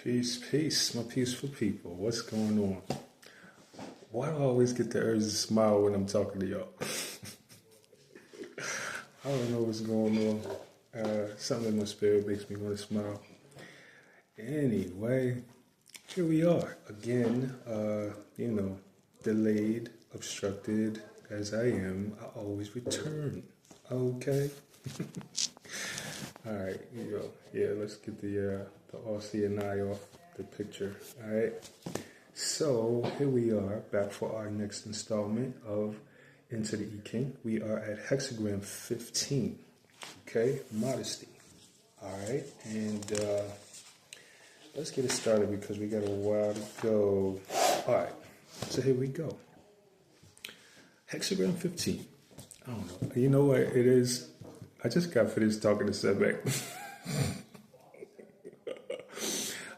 Peace, peace, my peaceful people. What's going on? Why do I always get the urge to smile when I'm talking to y'all? I don't know what's going on. Something in my spirit makes me want to smile. Anyway, here we are again. Delayed, obstructed as I am, I always return. Okay. All right, here you go. Yeah, let's get the Aussie and I off the picture. All right. So here we are back for our next installment of Into the I Ching. We are at Hexagram 15. Okay, Modesty. All right, and let's get it started because we got a while to go. All right, so here we go. Hexagram 15. I don't know. You know what it is? I just got finished talking to Sebek.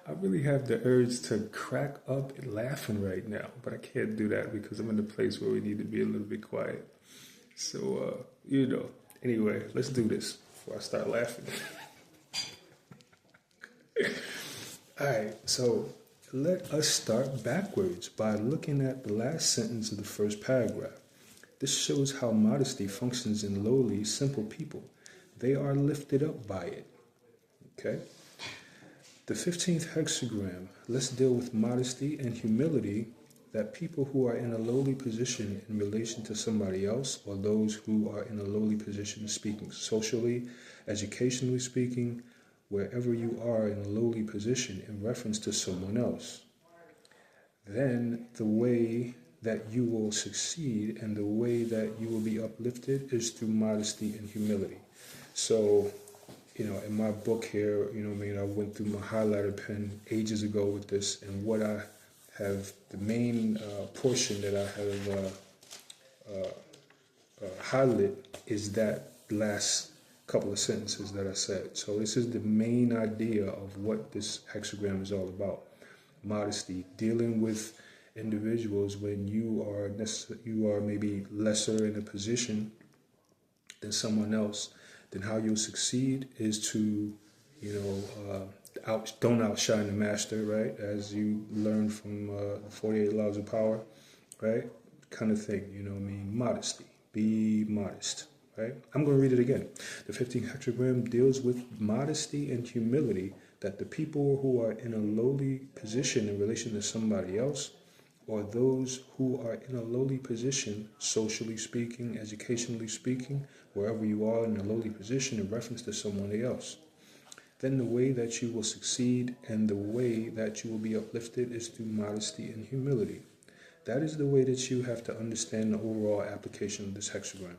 I really have the urge to crack up laughing right now, but I can't do that because I'm in a place where we need to be a little bit quiet. So, anyway, let's do this before I start laughing. All right, so let us start backwards by looking at the last sentence of the first paragraph. This shows how modesty functions in lowly, simple people. They are lifted up by it. Okay? The 15th hexagram, let's deal with modesty and humility, that people who are in a lowly position in relation to somebody else, or those who are in a lowly position speaking socially, educationally speaking, wherever you are in a lowly position in reference to someone else, then the way that you will succeed and the way that you will be uplifted is through modesty and humility. So, in my book here, I went through my highlighter pen ages ago with this, and what I have, the main portion that I have highlighted is that last couple of sentences that I said. So this is the main idea of what this hexagram is all about. Modesty, dealing with individuals when you are maybe lesser in a position than someone else, then how you'll succeed is to, don't outshine the master, right? As you learn from the 48 Laws of Power, right? Kind of thing, modesty. Be modest, right? I'm going to read it again. The 15th hexagram deals with modesty and humility, that the people who are in a lowly position in relation to somebody else, or those who are in a lowly position, socially speaking, educationally speaking, wherever you are in a lowly position in reference to someone else, then the way that you will succeed and the way that you will be uplifted is through modesty and humility. That is the way that you have to understand the overall application of this hexagram.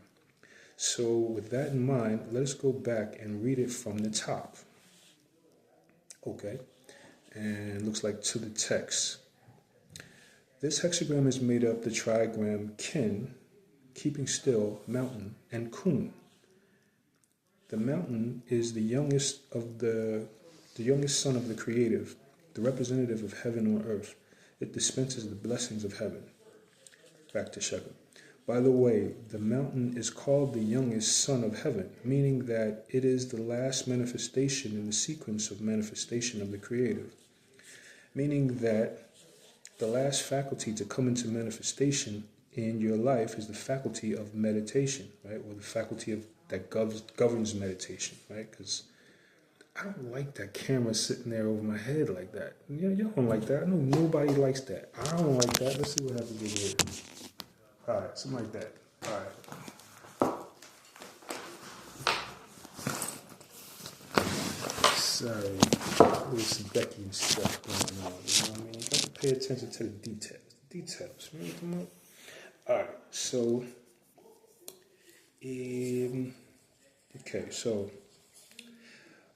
So with that in mind, let us go back and read it from the top. Okay, and it looks like to the text. This hexagram is made up the trigram kin, keeping still, mountain, and kun. The mountain is the youngest son of the creative, the representative of heaven on earth. It dispenses the blessings of heaven. Back to Shaka. By the way, the mountain is called the youngest son of heaven, meaning that it is the last manifestation in the sequence of manifestation of the creative. Meaning that the last faculty to come into manifestation in your life is the faculty of meditation, right? Or the faculty that governs meditation, right? Because I don't like that camera sitting there over my head like that. Y'all don't like that. I know nobody likes that. I don't like that. Let's see what happens in here. All right, something like that. All right. Sorry, there's some Becky and stuff going on. You know what I mean? You got to pay attention to the details. Details, man. Come on. All right. So,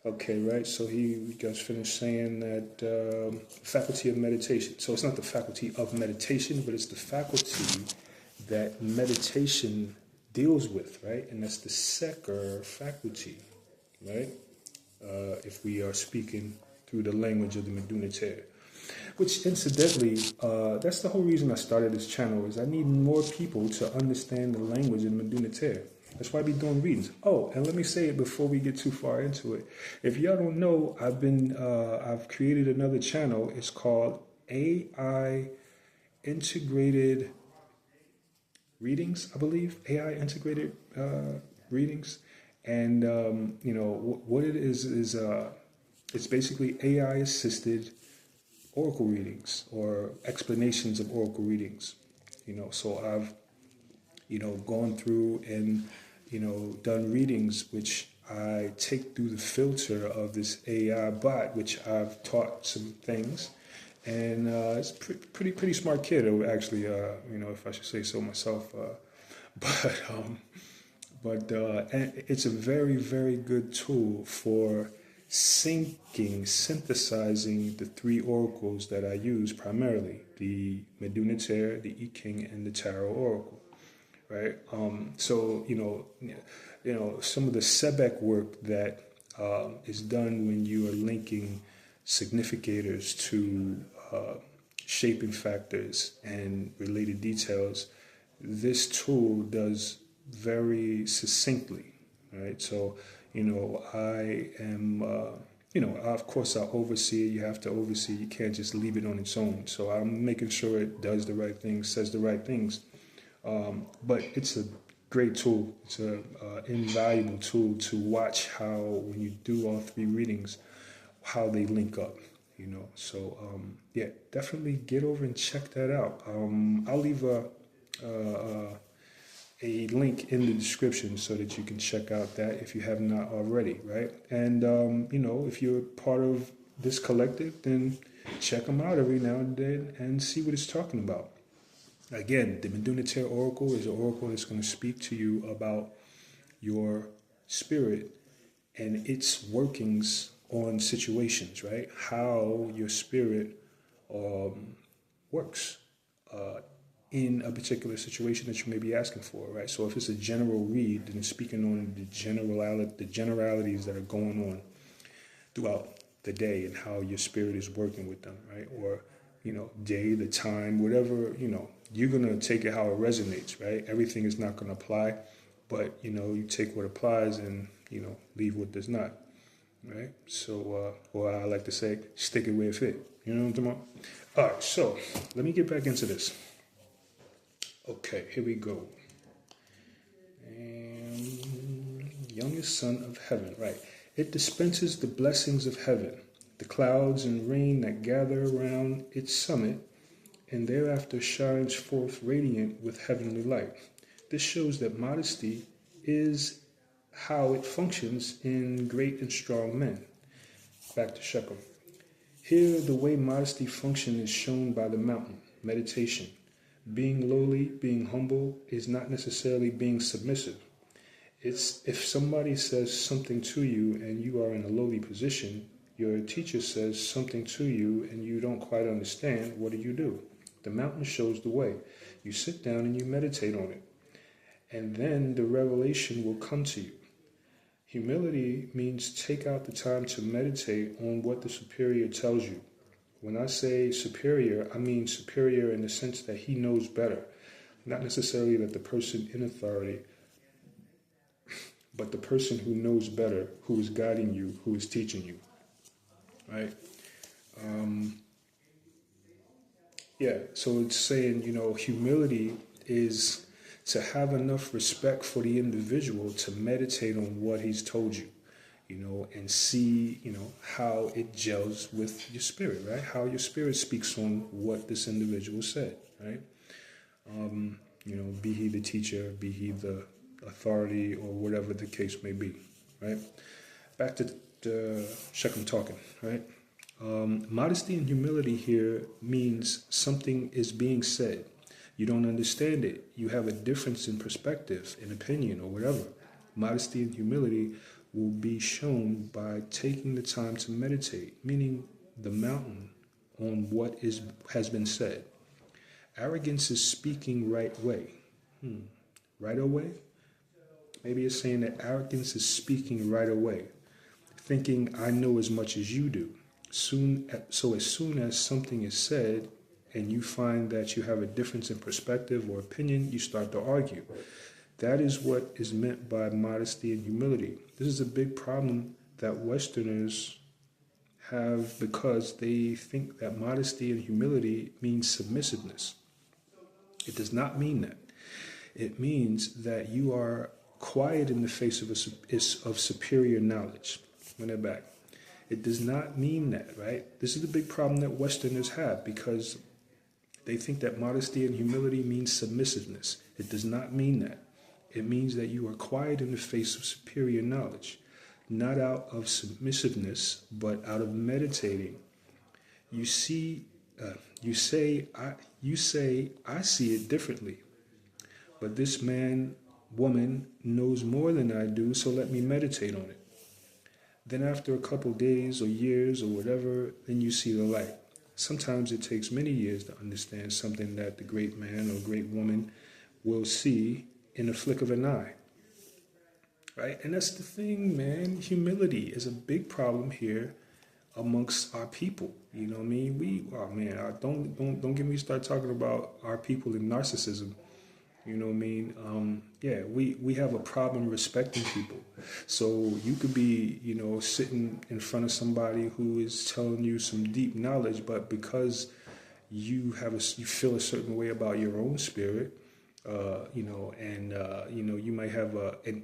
right. So he just finished saying that faculty of meditation. So it's not the faculty of meditation, but it's the faculty that meditation deals with, right? And that's the Seker faculty, right? If we are speaking through the language of the Meduniter. Which, incidentally, that's the whole reason I started this channel, is I need more people to understand the language of Meduniter. That's why I be doing readings. Oh, and let me say it before we get too far into it. If y'all don't know, I've created another channel. It's called AI Integrated Readings, I believe. AI Integrated Readings. And, what it is it's basically AI assisted oracle readings or explanations of oracle readings. So I've, gone through and, done readings which I take through the filter of this AI bot, which I've taught some things. And it's pretty smart kid, actually, if I should say so myself. But it's a very, very good tool for synthesizing the three oracles that I use primarily, the Meduniter, the I Ching, and the Tarot Oracle, right? So, some of the Sebek work that is done when you are linking significators to shaping factors and related details, this tool does very succinctly, right? So, I am, of course I oversee it. You have to oversee. You can't just leave it on its own. So I'm making sure it does the right things, says the right things. But it's a great tool. It's an invaluable tool to watch how, when you do all three readings, how they link up, So, definitely get over and check that out. I'll leave a link in the description so that you can check out that if you have not already, right? And, if you're part of this collective, then check them out every now and then and see what it's talking about. Again, the Meduniter Oracle is an oracle that's going to speak to you about your spirit and its workings on situations, right? How your spirit works in a particular situation that you may be asking for, right? So if it's a general read, then it's speaking on the generalities that are going on throughout the day and how your spirit is working with them, right? Or, day, the time, whatever, you're going to take it how it resonates, right? Everything is not going to apply, but, you take what applies and, leave what does not, right? So, or I like to say, stick it where it fit. You know what I'm talking about? All right, so let me get back into this. Okay, here we go. And youngest son of heaven, right? It dispenses the blessings of heaven, the clouds and rain that gather around its summit, and thereafter shines forth radiant with heavenly light. This shows that modesty is how it functions in great and strong men. Back to Shechem. Here, the way modesty functions is shown by the mountain, meditation. Being lowly, being humble, is not necessarily being submissive. It's if somebody says something to you and you are in a lowly position, your teacher says something to you and you don't quite understand, what do? The mountain shows the way. You sit down and you meditate on it. And then the revelation will come to you. Humility means take out the time to meditate on what the superior tells you. When I say superior, I mean superior in the sense that he knows better. Not necessarily that the person in authority, but the person who knows better, who is guiding you, who is teaching you. Right? So it's saying, humility is to have enough respect for the individual to meditate on what he's told you, and see, how it gels with your spirit, right? How your spirit speaks on what this individual said, right? Be he the teacher, be he the authority, or whatever the case may be, right? Back to Shechem talking, right? Modesty and humility here means something is being said. You don't understand it. You have a difference in perspective, in opinion, or whatever. Modesty and humility will be shown by taking the time to meditate, meaning the mountain on what has been said. Arrogance is speaking right way. Right away? Maybe it's saying that arrogance is speaking right away, thinking I know as much as you do. So as soon as something is said and you find that you have a difference in perspective or opinion, you start to argue. That is what is meant by modesty and humility. This is a big problem that Westerners have because they think that modesty and humility means submissiveness. It does not mean that. It means that you are quiet in the face of superior knowledge. Run it back. It does not mean that, right? This is the big problem that Westerners have because they think that modesty and humility means submissiveness. It does not mean that. It means that you are quiet in the face of superior knowledge, not out of submissiveness, but out of meditating. You say, I see it differently. But this man, woman, knows more than I do, so let me meditate on it. Then after a couple days or years or whatever, then you see the light. Sometimes it takes many years to understand something that the great man or great woman will see in a flick of an eye. Right? And that's the thing, man. Humility is a big problem here amongst our people. You know what I mean? Don't get me started talking about our people and narcissism. You know what I mean? We have a problem respecting people. So you could be, sitting in front of somebody who is telling you some deep knowledge, but because you feel a certain way about your own spirit, you might have an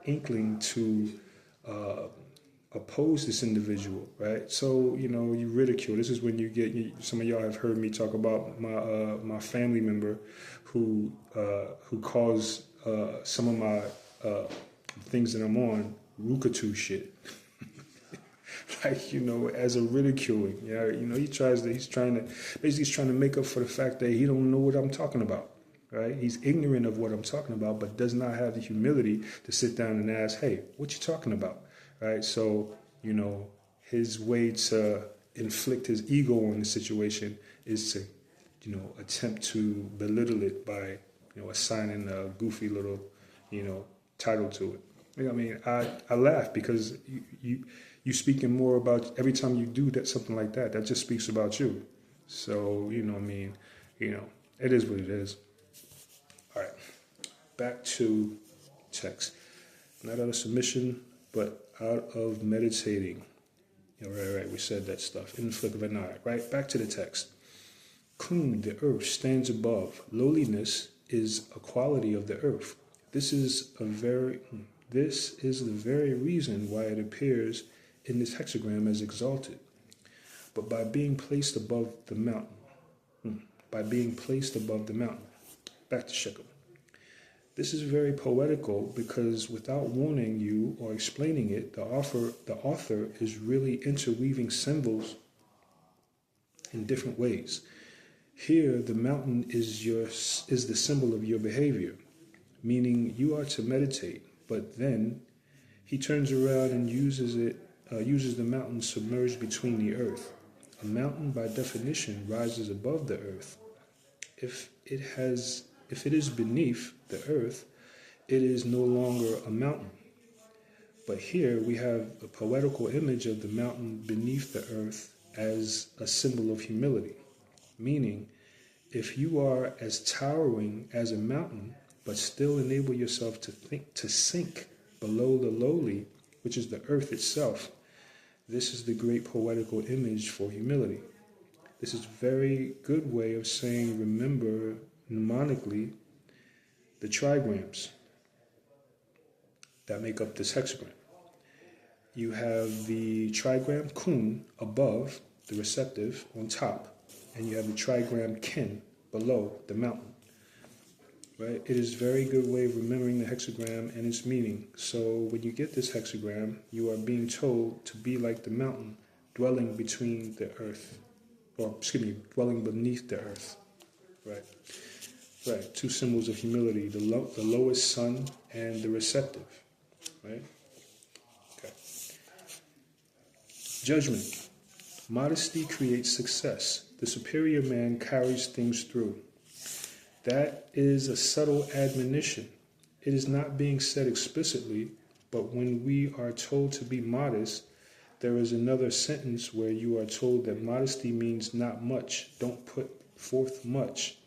inkling to oppose this individual, right? So, you ridicule. This is when you get, some of y'all have heard me talk about my family member who calls some of my things that I'm on Rukatu shit. Like, as a ridiculing. Yeah, he's trying to make up for the fact that he don't know what I'm talking about. Right? He's ignorant of what I'm talking about, but does not have the humility to sit down and ask, hey, what you talking about? Right? So, his way to inflict his ego on the situation is to, attempt to belittle it by, assigning a goofy little, title to it. I mean, I laugh because you speaking more about every time you do that, something like that, that just speaks about you. So, it is what it is. All right, back to text. Not out of submission, but out of meditating. Right, we said that stuff. In the flick of an eye, right? Back to the text. Kun, the earth, stands above. Lowliness is a quality of the earth. This is the very reason why it appears in this hexagram as exalted. But by being placed above the mountain. Back to Shechem. This is very poetical because without warning you or explaining it, the author is really interweaving symbols in different ways. Here, the mountain is the symbol of your behavior, meaning you are to meditate, but then he turns around and uses the mountain submerged between the earth. A mountain, by definition, rises above the earth. If it is beneath the earth, it is no longer a mountain. But here we have a poetical image of the mountain beneath the earth as a symbol of humility. Meaning, if you are as towering as a mountain, but still enable yourself to sink below the lowly, which is the earth itself, this is the great poetical image for humility. This is a very good way of saying, remember mnemonically the trigrams that make up this hexagram. You have the trigram kun above, the receptive, on top, and you have the trigram kin below, the mountain. Right? It is a very good way of remembering the hexagram and its meaning. So when you get this hexagram, you are being told to be like the mountain dwelling between the earth, dwelling beneath the earth. Right. Right. Two symbols of humility, the lowest sun and the receptive. Right? Okay. Judgment. Modesty creates success. The superior man carries things through. That is a subtle admonition. It is not being said explicitly, but when we are told to be modest, there is another sentence where you are told that modesty means not much. Don't put forth much,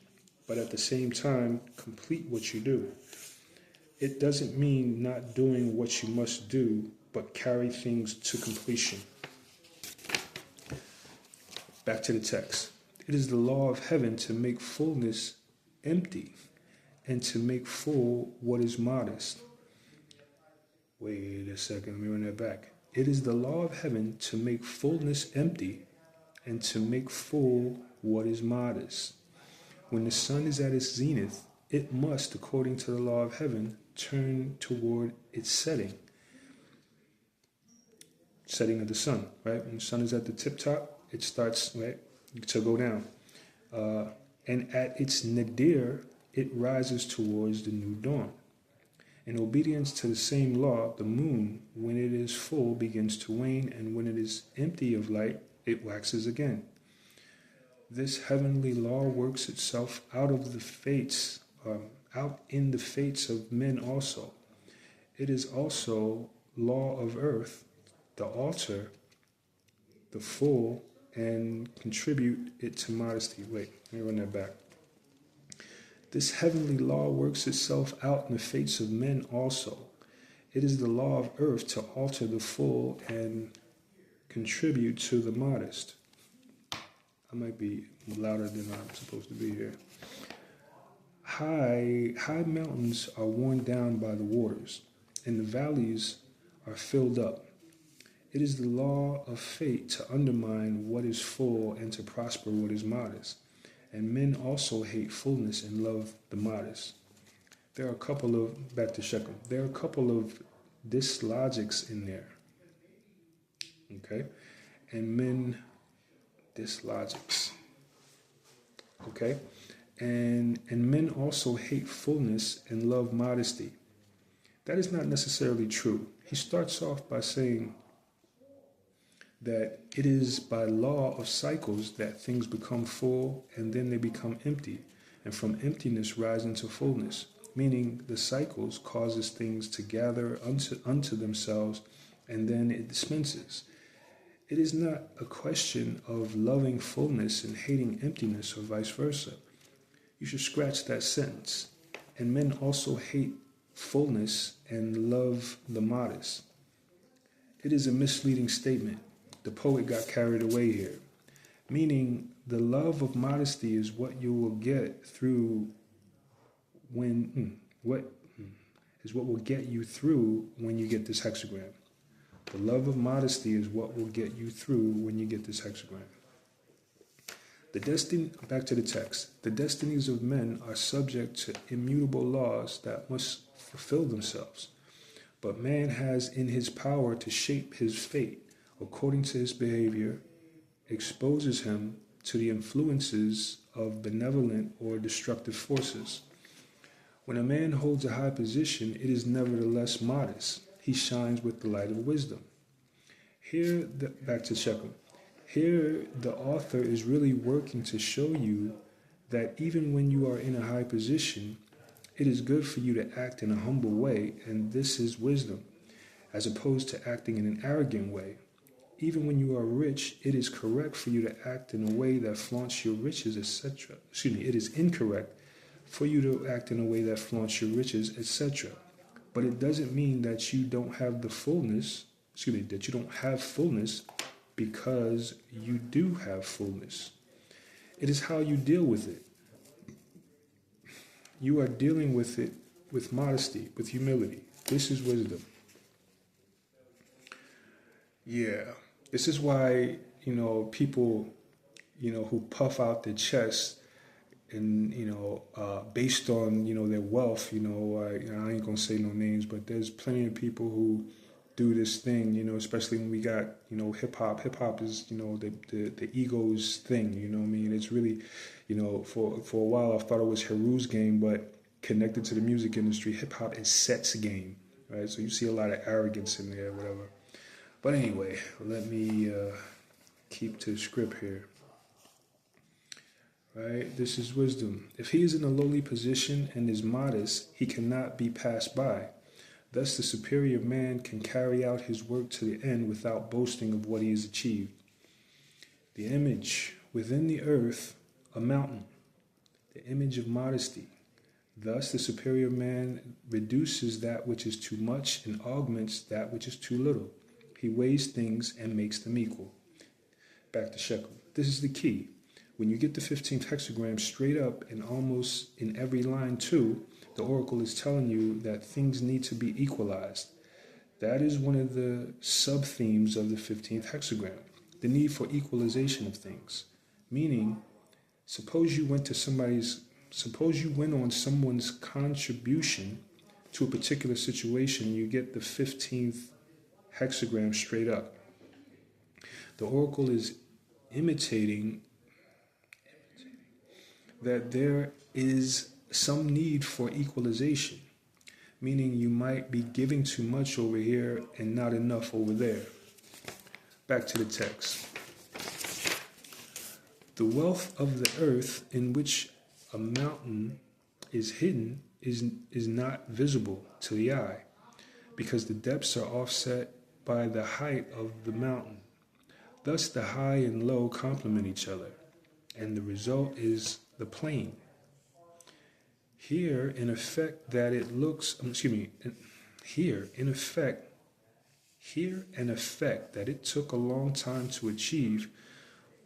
but at the same time, complete what you do. It doesn't mean not doing what you must do, but carry things to completion. Back to the text. It is the law of heaven to make fullness empty and to make full what is modest. Wait a second, let me run that back. It is the law of heaven to make fullness empty and to make full what is modest. When the sun is at its zenith, it must, according to the law of heaven, turn toward its setting of the sun, right? When the sun is at the tip top, it starts, right, to go down. And at its nadir, it rises towards the new dawn. In obedience to the same law, the moon, when it is full, begins to wane, and when it is empty of light, it waxes again. This heavenly law works itself out in the fates of men also. It is also law of earth, the altar, the full, and contribute it to modesty. Wait, let me run that back. This heavenly law works itself out in the fates of men also. It is the law of earth to alter the full and contribute to the modest. I might be louder than I'm supposed to be here. High mountains are worn down by the waters, and the valleys are filled up. It is the law of fate to undermine what is full and to prosper what is modest. And men also hate fullness and love the modest. There are a couple of, back to Shechem, there are a couple of dislogics in there. Okay? And men dislogics. Okay? And men also hate fullness and love modesty. That is not necessarily true. He starts off by saying that it is by law of cycles that things become full and then they become empty, and from emptiness rise into fullness, meaning the cycles causes things to gather unto themselves and then it dispenses. It is not a question of loving fullness and hating emptiness or vice versa. You should scratch that sentence. And men also hate fullness and love the modest. It is a misleading statement. The poet got carried away here, meaning the love of modesty is what you will get through what will get you through when you get this hexagram. The love of modesty is what will get you through when you get this hexagram. Back to the text. The destinies of men are subject to immutable laws that must fulfill themselves. But man has in his power to shape his fate according to his behavior, exposes him to the influences of benevolent or destructive forces. When a man holds a high position, it is nevertheless modest. He shines with the light of wisdom. Back to Shechem. Here, the author is really working to show you that even when you are in a high position, it is good for you to act in a humble way, and this is wisdom, as opposed to acting in an arrogant way. Even when you are rich, it is correct for you to act in a way that flaunts your riches, etc. It is incorrect for you to act in a way that flaunts your riches, etc. But it doesn't mean that you don't have the fullness, that you don't have fullness because you do have fullness. It is how you deal with it. You are dealing with it with modesty, with humility. This is wisdom. Yeah. This is why, people, who puff out their chest and, based on, their wealth, I ain't going to say no names, but there's plenty of people who do this thing, especially when we got, hip hop. Hip hop is, the ego's thing, you know what I mean? It's really, for a while I thought it was Heru's game, but connected to the music industry, hip hop is Set's game, right? So you see a lot of arrogance in there, whatever. But anyway, let me keep to the script here. Right? This is wisdom. If he is in a lowly position and is modest, he cannot be passed by. Thus, the superior man can carry out his work to the end without boasting of what he has achieved. The image within the earth, a mountain. the image of modesty. Thus, the superior man reduces that which is too much and augments that which is too little. He weighs things and makes them equal. Back to shekel. This is the key. When you get the 15th hexagram straight up and almost in every line too, the oracle is telling you that things need to be equalized. That is one of the sub-themes of the 15th hexagram, the need for equalization of things. Meaning, suppose you went on someone's contribution to a particular situation, you get the 15th hexagram straight up. The oracle is imitating that there is some need for equalization, meaning you might be giving too much over here and not enough over there. Back to the text. The wealth of the earth in which a mountain is hidden is not visible to the eye, because the depths are offset by the height of the mountain. Thus the high and low complement each other, and the result is the plain. Here, in effect, that it looks, here, in effect, that it took a long time to achieve,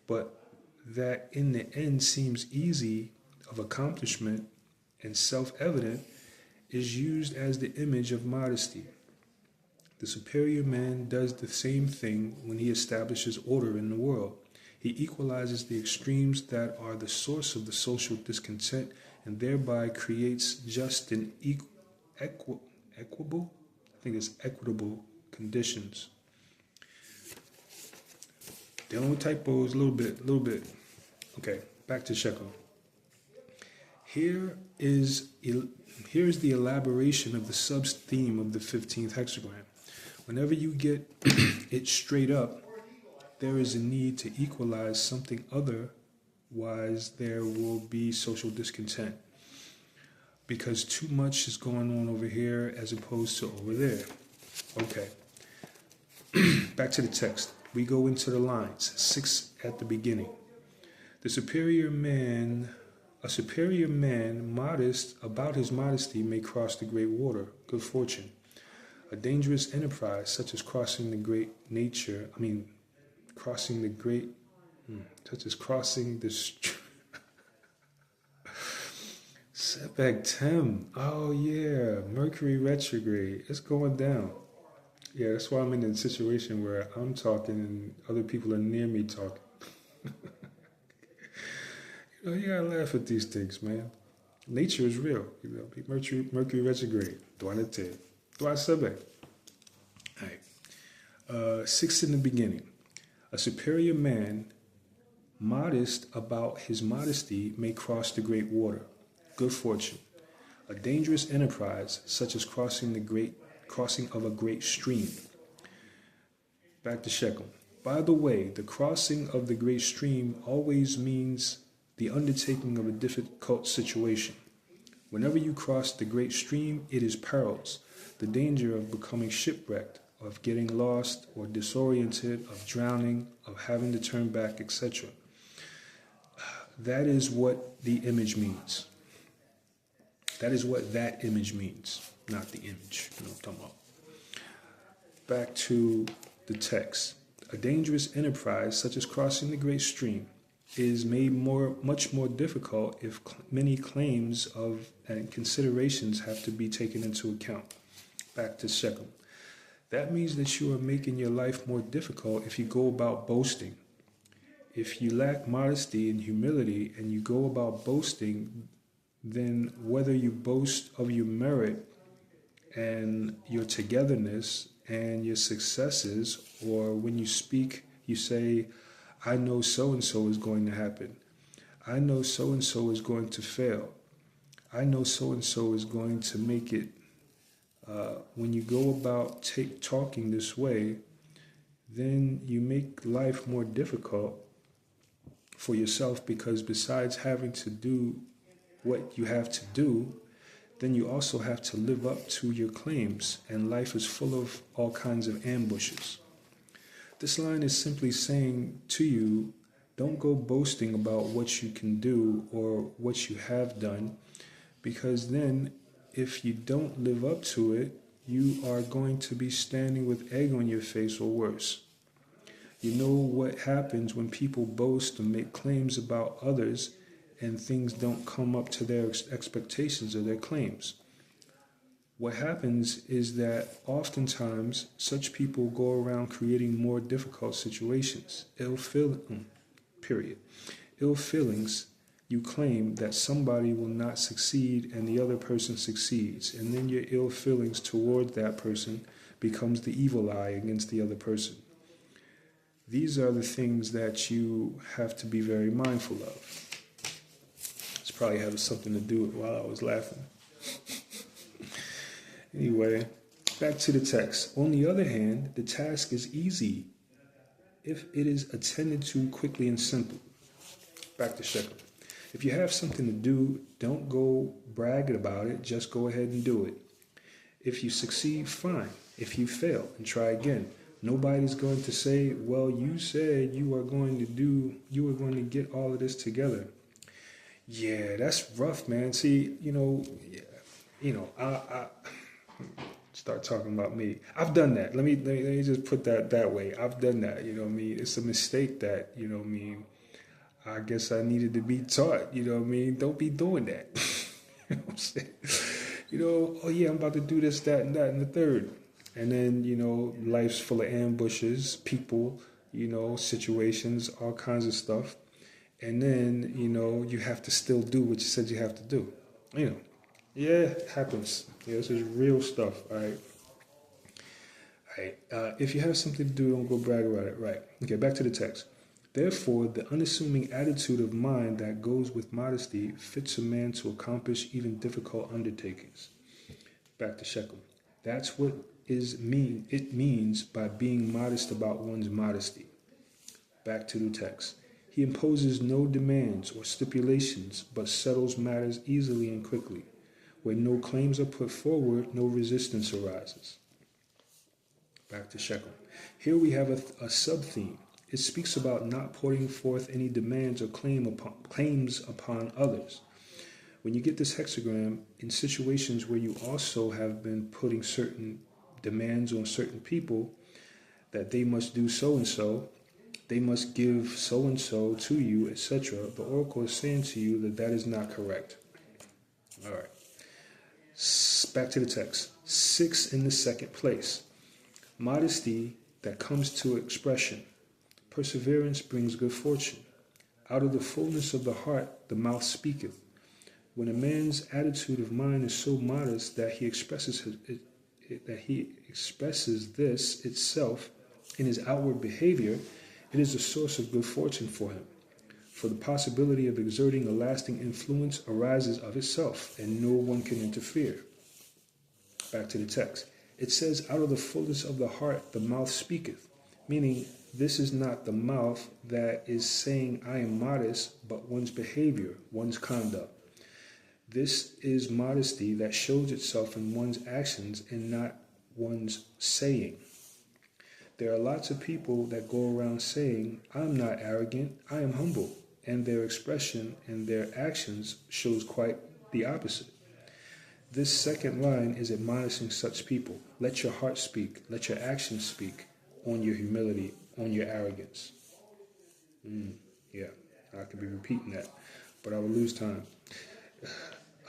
but that in the end seems easy of accomplishment and self-evident, is used as the image of modesty. The superior man does the same thing when he establishes order in the world. He equalizes the extremes that are the source of the social discontent and thereby creates just and equitable conditions. Dealing with typos a little bit. Okay, back to shekel. Here is the elaboration of the sub-theme of the 15th hexagram. Whenever you get it straight up, there is a need to equalize something, otherwise there will be social discontent, because too much is going on over here as opposed to over there. Okay, back to the text. We go into the lines, 6 at the beginning. A superior man modest about his modesty may cross the great water, good fortune. A dangerous enterprise, such as crossing the setback 10. Oh yeah, Mercury retrograde. It's going down. Yeah, that's why I'm in a situation where I'm talking and other people are near me talking. You gotta laugh at these things, man. Nature is real. Mercury retrograde. Dwa setback. All right. 6 in the beginning. A superior man, modest about his modesty, may cross the great water. Good fortune. A dangerous enterprise, such as crossing of a great stream. Back to shekel. By the way, the crossing of the great stream always means the undertaking of a difficult situation. Whenever you cross the great stream, it is perils, the danger of becoming shipwrecked, of getting lost or disoriented, of drowning, of having to turn back, etc. That is what the image means. That is what that image means, not the image. You know what I'm talking about. Back to the text. A dangerous enterprise, such as crossing the great stream, is made much more difficult if many claims and considerations have to be taken into account. Back to shekel. That means that you are making your life more difficult if you go about boasting. If you lack modesty and humility and you go about boasting, then whether you boast of your merit and your togetherness and your successes, or when you speak, you say, I know so-and-so is going to happen. I know so-and-so is going to fail. I know so-and-so is going to make it. When you go about talking this way, then you make life more difficult for yourself, because besides having to do what you have to do, then you also have to live up to your claims, and life is full of all kinds of ambushes. This line is simply saying to you Don't go boasting about what you can do or what you have done, because then if you don't live up to it, you are going to be standing with egg on your face or worse. You know what happens when people boast and make claims about others and things don't come up to their expectations or their claims. What happens is that oftentimes such people go around creating more difficult situations. Ill feelings. You claim that somebody will not succeed and the other person succeeds, and then your ill feelings toward that person becomes the evil eye against the other person. These are the things that you have to be very mindful of. This probably had something to do with while I was laughing. Anyway, back to the text. On the other hand, the task is easy if it is attended to quickly and simply. Back to Shekel. If you have something to do, don't go bragging about it, just go ahead and do it. If you succeed, fine. If you fail, and try again. Nobody's going to say, well, you said you were going to get all of this together. Yeah, that's rough, man. See, I start talking about me. I've done that. Let me just put that way. I've done that, It's a mistake that, I guess I needed to be taught, Don't be doing that. You know what I'm saying? Oh yeah, I'm about to do this, that, and the third. And then, life's full of ambushes, people, situations, all kinds of stuff. And then, you have to still do what you said you have to do. Yeah, it happens. Yeah, this is real stuff, all right? All right. If you have something to do, don't go brag about it. Right. Okay, back to the text. Therefore, the unassuming attitude of mind that goes with modesty fits a man to accomplish even difficult undertakings. Back to Shekel. That's what it means by being modest about one's modesty. Back to the text. He imposes no demands or stipulations, but settles matters easily and quickly. Where no claims are put forward, no resistance arises. Back to Shekel. Here we have a sub-theme. It speaks about not putting forth any demands or claims upon others. When you get this hexagram, in situations where you also have been putting certain demands on certain people, that they must do so-and-so, they must give so-and-so to you, etc., the oracle is saying to you that is not correct. All right. Back to the text. 6 in the second place. Modesty that comes to expression. Perseverance brings good fortune. Out of the fullness of the heart, the mouth speaketh. When a man's attitude of mind is so modest that he expresses this itself in his outward behavior, it is a source of good fortune for him. For the possibility of exerting a lasting influence arises of itself, and no one can interfere. Back to the text. It says, out of the fullness of the heart, the mouth speaketh. Meaning, this is not the mouth that is saying, I am modest, but one's behavior, one's conduct. This is modesty that shows itself in one's actions and not one's saying. There are lots of people that go around saying, I'm not arrogant, I am humble. And their expression and their actions shows quite the opposite. This second line is admonishing such people. Let your heart speak. Let your actions speak on your humility, on your arrogance. Yeah, I could be repeating that, but I will lose time.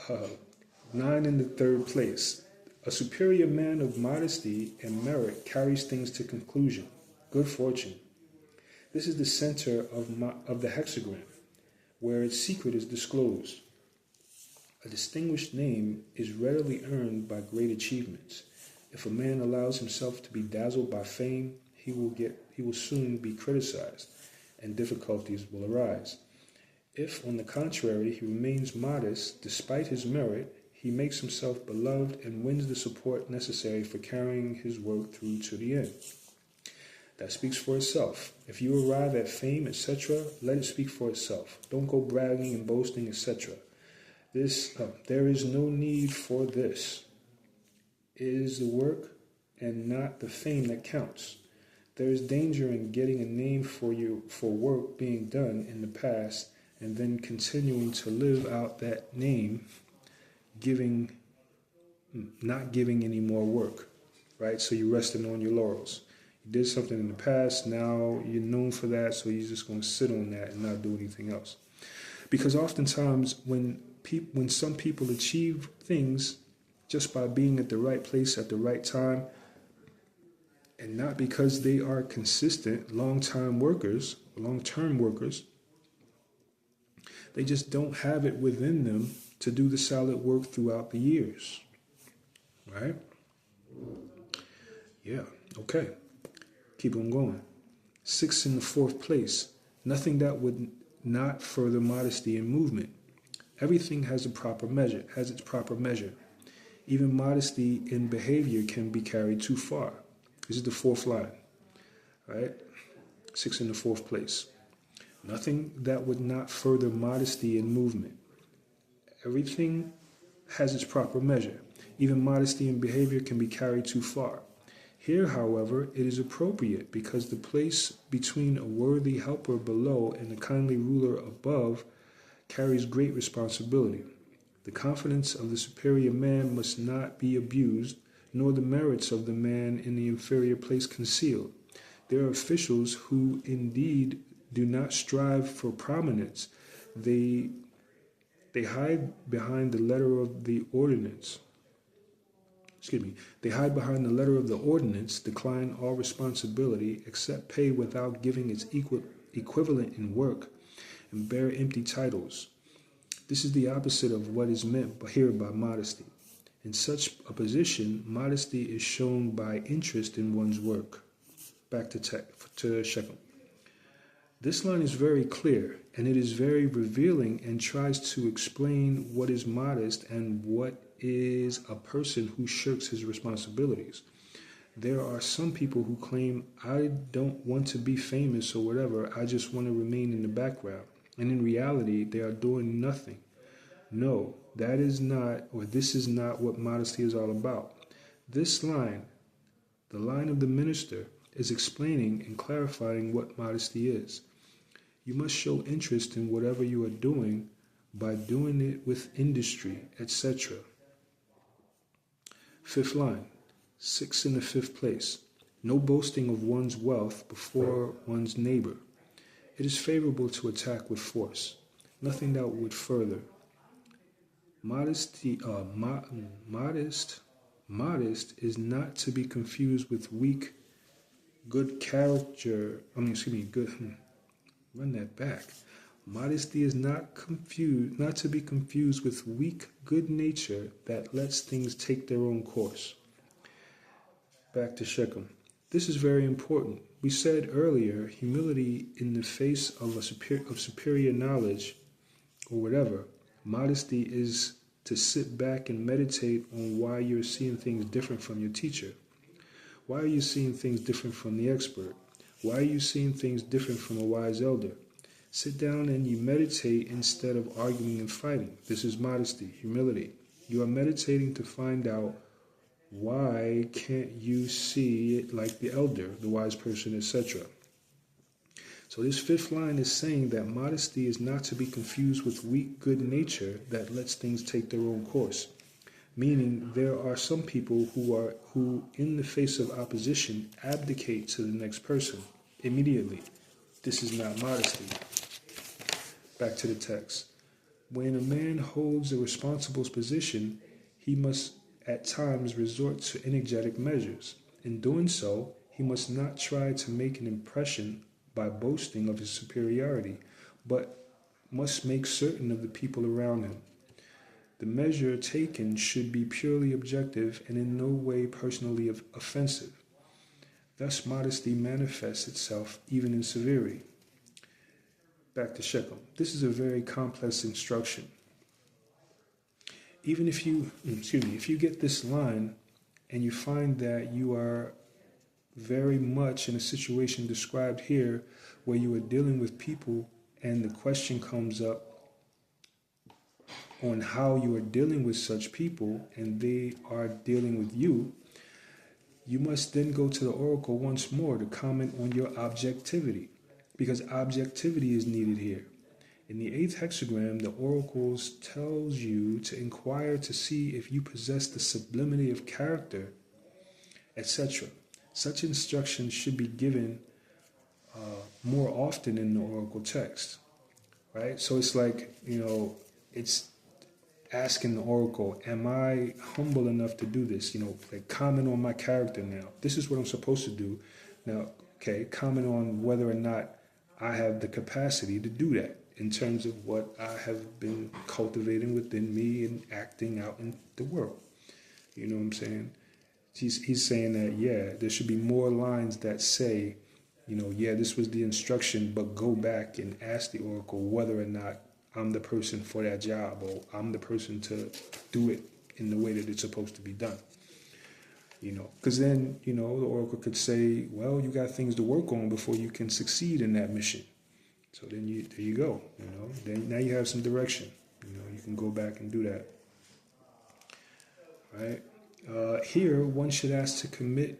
9 in the third place. A superior man of modesty and merit carries things to conclusion. Good fortune. This is the center of the hexagram, where its secret is disclosed. A distinguished name is readily earned by great achievements. If a man allows himself to be dazzled by fame, he will soon be criticized, and difficulties will arise. If, on the contrary, he remains modest despite his merit, he makes himself beloved and wins the support necessary for carrying his work through to the end. That speaks for itself. If you arrive at fame, etc., let it speak for itself. Don't go bragging and boasting, etc. There is no need for this. It is the work and not the fame that counts. There is danger in getting a name for work being done in the past and then continuing to live out that name, not giving any more work, right? So you're resting on your laurels. You did something in the past, now you're known for that, so you're just going to sit on that and not do anything else. Because oftentimes when some people achieve things just by being at the right place at the right time, and not because they are consistent long-term workers, they just don't have it within them to do the solid work throughout the years, right? Yeah, okay. Keep on going. 6 in the 4th place. Nothing that would not further modesty and movement. Everything has its proper measure. Even modesty in behavior can be carried too far. This is the 4th line, right? 6 in the 4th place. Nothing that would not further modesty and movement. Everything has its proper measure. Even modesty in behavior can be carried too far. Here, however, it is appropriate because the place between a worthy helper below and a kindly ruler above carries great responsibility. The confidence of the superior man must not be abused, nor the merits of the man in the inferior place concealed. There are officials who indeed do not strive for prominence. They hide behind the letter of the ordinance. They hide behind the letter of the ordinance, decline all responsibility, accept pay without giving its equivalent in work, and bear empty titles. This is the opposite of what is meant here by modesty. In such a position, modesty is shown by interest in one's work. Back to Shechem. This line is very clear, and it is very revealing and tries to explain what is modest and what is a person who shirks his responsibilities. There are some people who claim, I don't want to be famous or whatever, I just want to remain in the background. And in reality, they are doing nothing. No, that is not, or this is not what modesty is all about. This line, the line of the minister, is explaining and clarifying what modesty is. You must show interest in whatever you are doing by doing it with industry, etc. 5th line, 6 in the 5th place. No boasting of one's wealth before one's neighbor. It is favorable to attack with force. Nothing that would further. Modest is not to be confused with weak, good character. Run that back. Modesty is not to be confused with weak good nature that lets things take their own course. Back to Shechem. This is very important. We said earlier, humility in the face of superior knowledge or whatever. Modesty is to sit back and meditate on why you're seeing things different from your teacher. Why are you seeing things different from the expert? Why are you seeing things different from a wise elder? Sit down and you meditate instead of arguing and fighting. This is modesty, humility. You are meditating to find out why can't you see it like the elder, the wise person, etc. So this 5th line is saying that modesty is not to be confused with weak good nature that lets things take their own course. Meaning there are some people who in the face of opposition abdicate to the next person immediately. This is not modesty. Back to the text. When a man holds a responsible position, he must at times resort to energetic measures. In doing so, he must not try to make an impression by boasting of his superiority, but must make certain of the people around him. The measure taken should be purely objective and in no way personally offensive. Thus, modesty manifests itself even in severity. Back to Shechem. This is a very complex instruction. Even if you get this line and you find that you are very much in a situation described here where you are dealing with people and the question comes up on how you are dealing with such people and they are dealing with you, You must then go to the oracle once more to comment on your objectivity, because objectivity is needed here. In the 8th hexagram, the oracles tells you to inquire to see if you possess the sublimity of character, etc. Such instructions should be given more often in the oracle text, right? So it's like, it's asking the oracle, am I humble enough to do this? Like comment on my character now. This is what I'm supposed to do. Now, okay, comment on whether or not I have the capacity to do that in terms of what I have been cultivating within me and acting out in the world. You know what I'm saying? He's saying that, yeah, there should be more lines that say, yeah, this was the instruction, but go back and ask the oracle whether or not I'm the person for that job, or I'm the person to do it in the way that it's supposed to be done. Because then, the oracle could say, well, you got things to work on before you can succeed in that mission. So then there you go, Then now you have some direction. You can go back and do that. Right? Here, one should ask to comment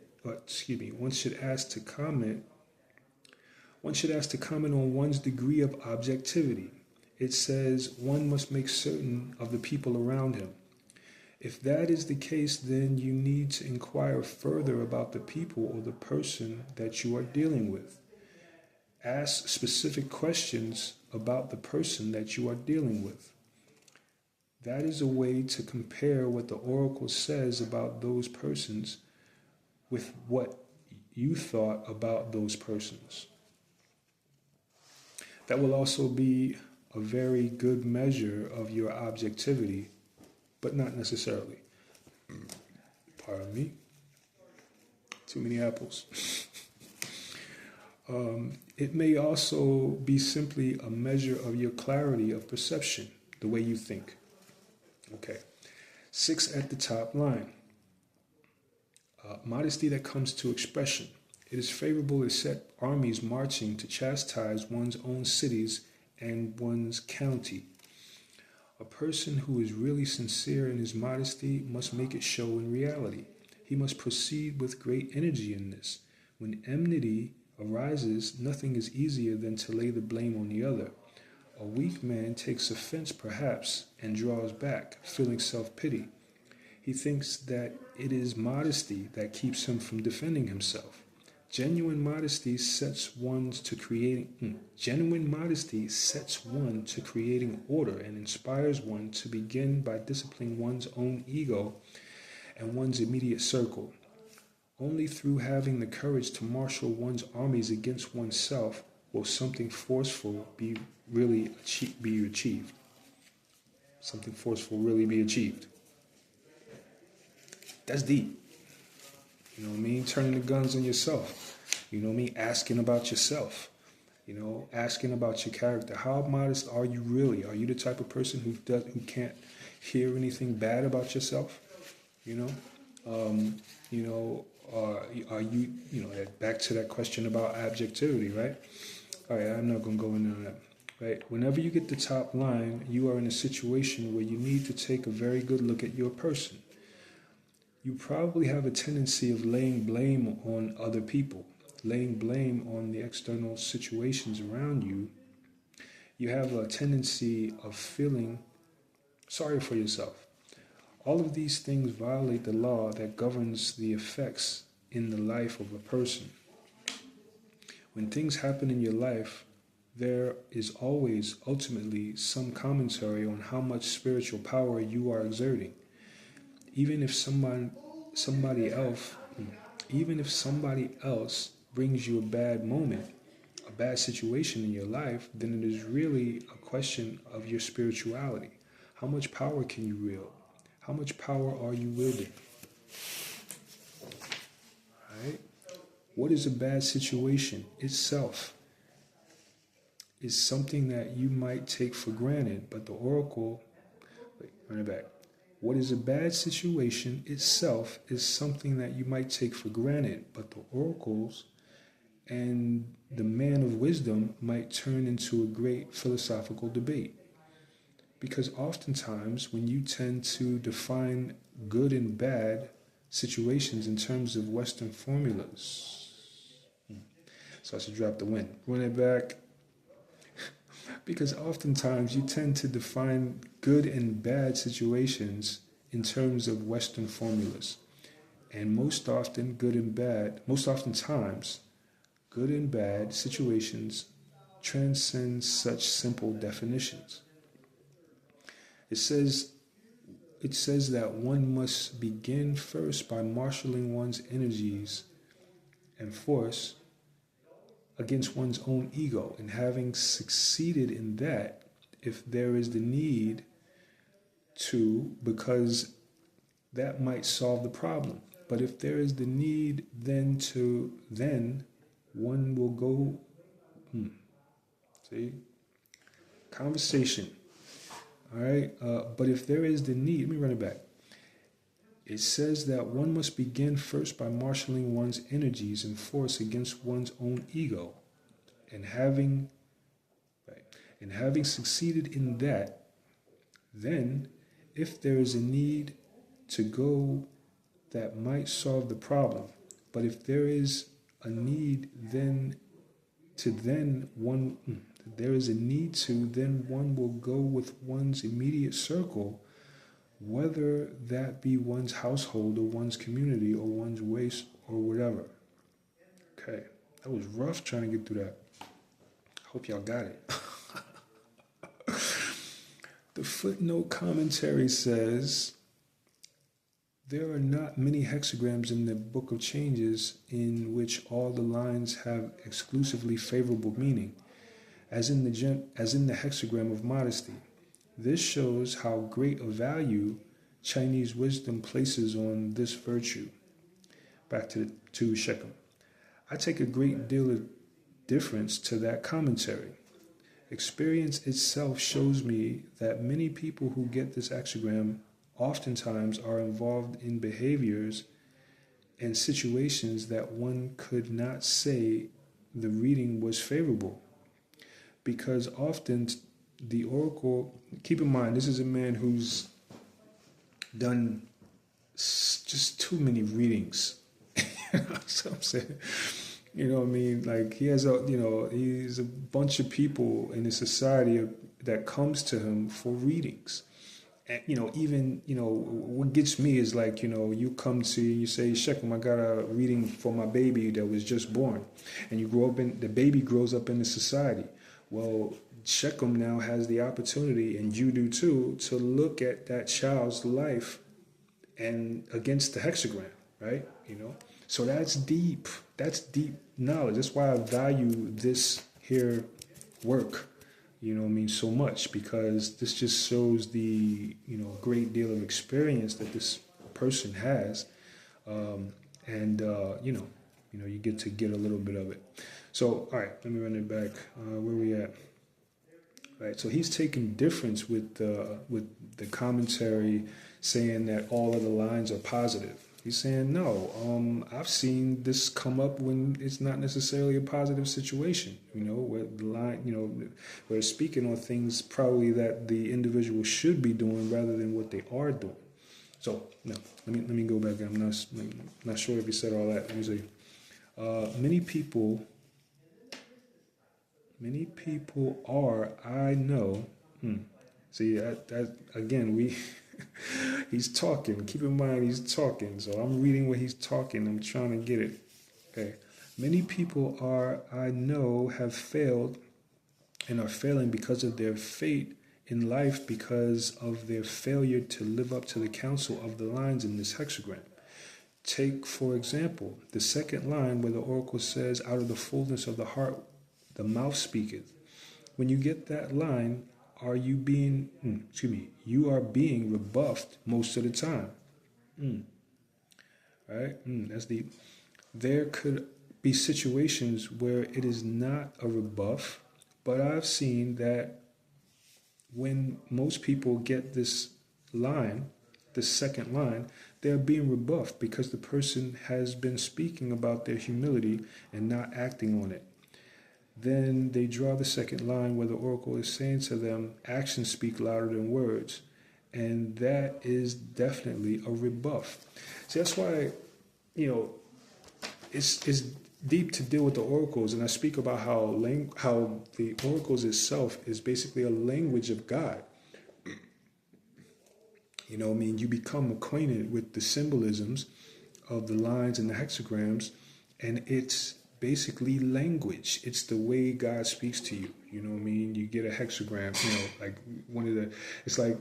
on one's degree of objectivity. It says one must make certain of the people around him. If that is the case, then you need to inquire further about the people or the person that you are dealing with. Ask specific questions about the person that you are dealing with. That is a way to compare what the oracle says about those persons with what you thought about those persons. That will also be a very good measure of your objectivity, but not necessarily. Pardon me. Too many apples. It may also be simply a measure of your clarity of perception, the way you think. Okay. 6 at the top line. Modesty that comes to expression. It is favorable to set armies marching to chastise one's own cities and one's county. A person who is really sincere in his modesty must make it show in reality. He must proceed with great energy in this. When enmity arises, nothing is easier than to lay the blame on the other. A weak man takes offense, perhaps, and draws back, feeling self-pity. He thinks that it is modesty that keeps him from defending himself. Genuine modesty sets one to creating order and inspires one to begin by disciplining one's own ego and one's immediate circle. Only through having the courage to marshal one's armies against oneself will something forceful be achieved. Something forceful really be achieved. That's deep. You know what I mean? Turning the guns on yourself. You know what I mean? Asking about yourself. Asking about your character. How modest are you really? Are you the type of person who can't hear anything bad about yourself? Are you, back to that question about objectivity, right? All right, I'm not going to go into that. Right? Whenever you get the top line, you are in a situation where you need to take a very good look at your person. You probably have a tendency of laying blame on other people, laying blame on the external situations around you. You have a tendency of feeling sorry for yourself. All of these things violate the law that governs the effects in the life of a person. When things happen in your life, there is always ultimately some commentary on how much spiritual power you are exerting. Even if somebody else brings you a bad moment, a bad situation in your life, then it is really a question of your spirituality. How much power can you wield? How much power are you wielding? Right? What is a bad situation itself? Is something that you might take for granted, but the oracle, run it back. What is a bad situation itself is something that you might take for granted, but the oracles and the man of wisdom might turn into a great philosophical debate. Because oftentimes when you tend to define good and bad situations in terms of Western formulas. So I should drop the win. Run it back. Because oftentimes you tend to define good and bad situations in terms of Western formulas. And most oftentimes, good and bad situations transcend such simple definitions. It says that one must begin first by marshaling one's energies and force against one's own ego, and having succeeded in that, if there is the need to, because that might solve the problem. But if there is the need then one will go, see, conversation, all right? But if there is the need, let me run it back. It says that one must begin first by marshaling one's energies and force against one's own ego, and having succeeded in that, then, if there is a need to go that might solve the problem, but if there is a need then one will go with one's immediate circle, whether that be one's household or one's community or one's race or whatever. Okay, that was rough trying to get through that. Hope y'all got it. The footnote commentary says, there are not many hexagrams in the Book of Changes in which all the lines have exclusively favorable meaning, as in the hexagram of Modesty. This shows how great a value Chinese wisdom places on this virtue. Back to Shechem. I take a great deal of difference to that commentary. Experience itself shows me that many people who get this hexagram oftentimes are involved in behaviors and situations that one could not say the reading was favorable. Because often the oracle, keep in mind, this is a man who's done just too many readings. That's what I'm saying. You know what I mean? Like, he has he's a bunch of people in the society that comes to him for readings. And, what gets me is like, you come to, you say, Shechem, I got a reading for my baby that was just born. And the baby grows up in the society. Well, Shechem now has the opportunity, and you do too, to look at that child's life and against the hexagram, right? So that's deep. That's deep knowledge. That's why I value this here work, so much, because this just shows the, great deal of experience that this person has. You get to get a little bit of it. So, all right, let me run it back. Where we at? All right, so he's taking difference with the commentary saying that all of the lines are positive. He's saying, no, I've seen this come up when it's not necessarily a positive situation, where the line, where it's speaking on things probably that the individual should be doing rather than what they are doing. So, no, let me go back. I'm not sure if he said all that. Let me see. Many people are, I know. See, that again, he's talking. Keep in mind, he's talking. So I'm reading what he's talking. I'm trying to get it. Okay. Many people are, I know, have failed and are failing because of their fate in life, because of their failure to live up to the counsel of the lines in this hexagram. Take, for example, the second line where the oracle says, out of the fullness of the heart, the mouth speaketh. When you get that line, you are being rebuffed most of the time. Right? That's deep. There could be situations where it is not a rebuff, but I've seen that when most people get this line, the second line, they're being rebuffed because the person has been speaking about their humility and not acting on it. Then they draw the second line where the oracle is saying to them, actions speak louder than words. And that is definitely a rebuff. See, that's why, it's deep to deal with the oracles. And I speak about how the oracles itself is basically a language of God. You become acquainted with the symbolisms of the lines and the hexagrams, and it's basically language. It's the way God speaks to you. You get a hexagram, it's like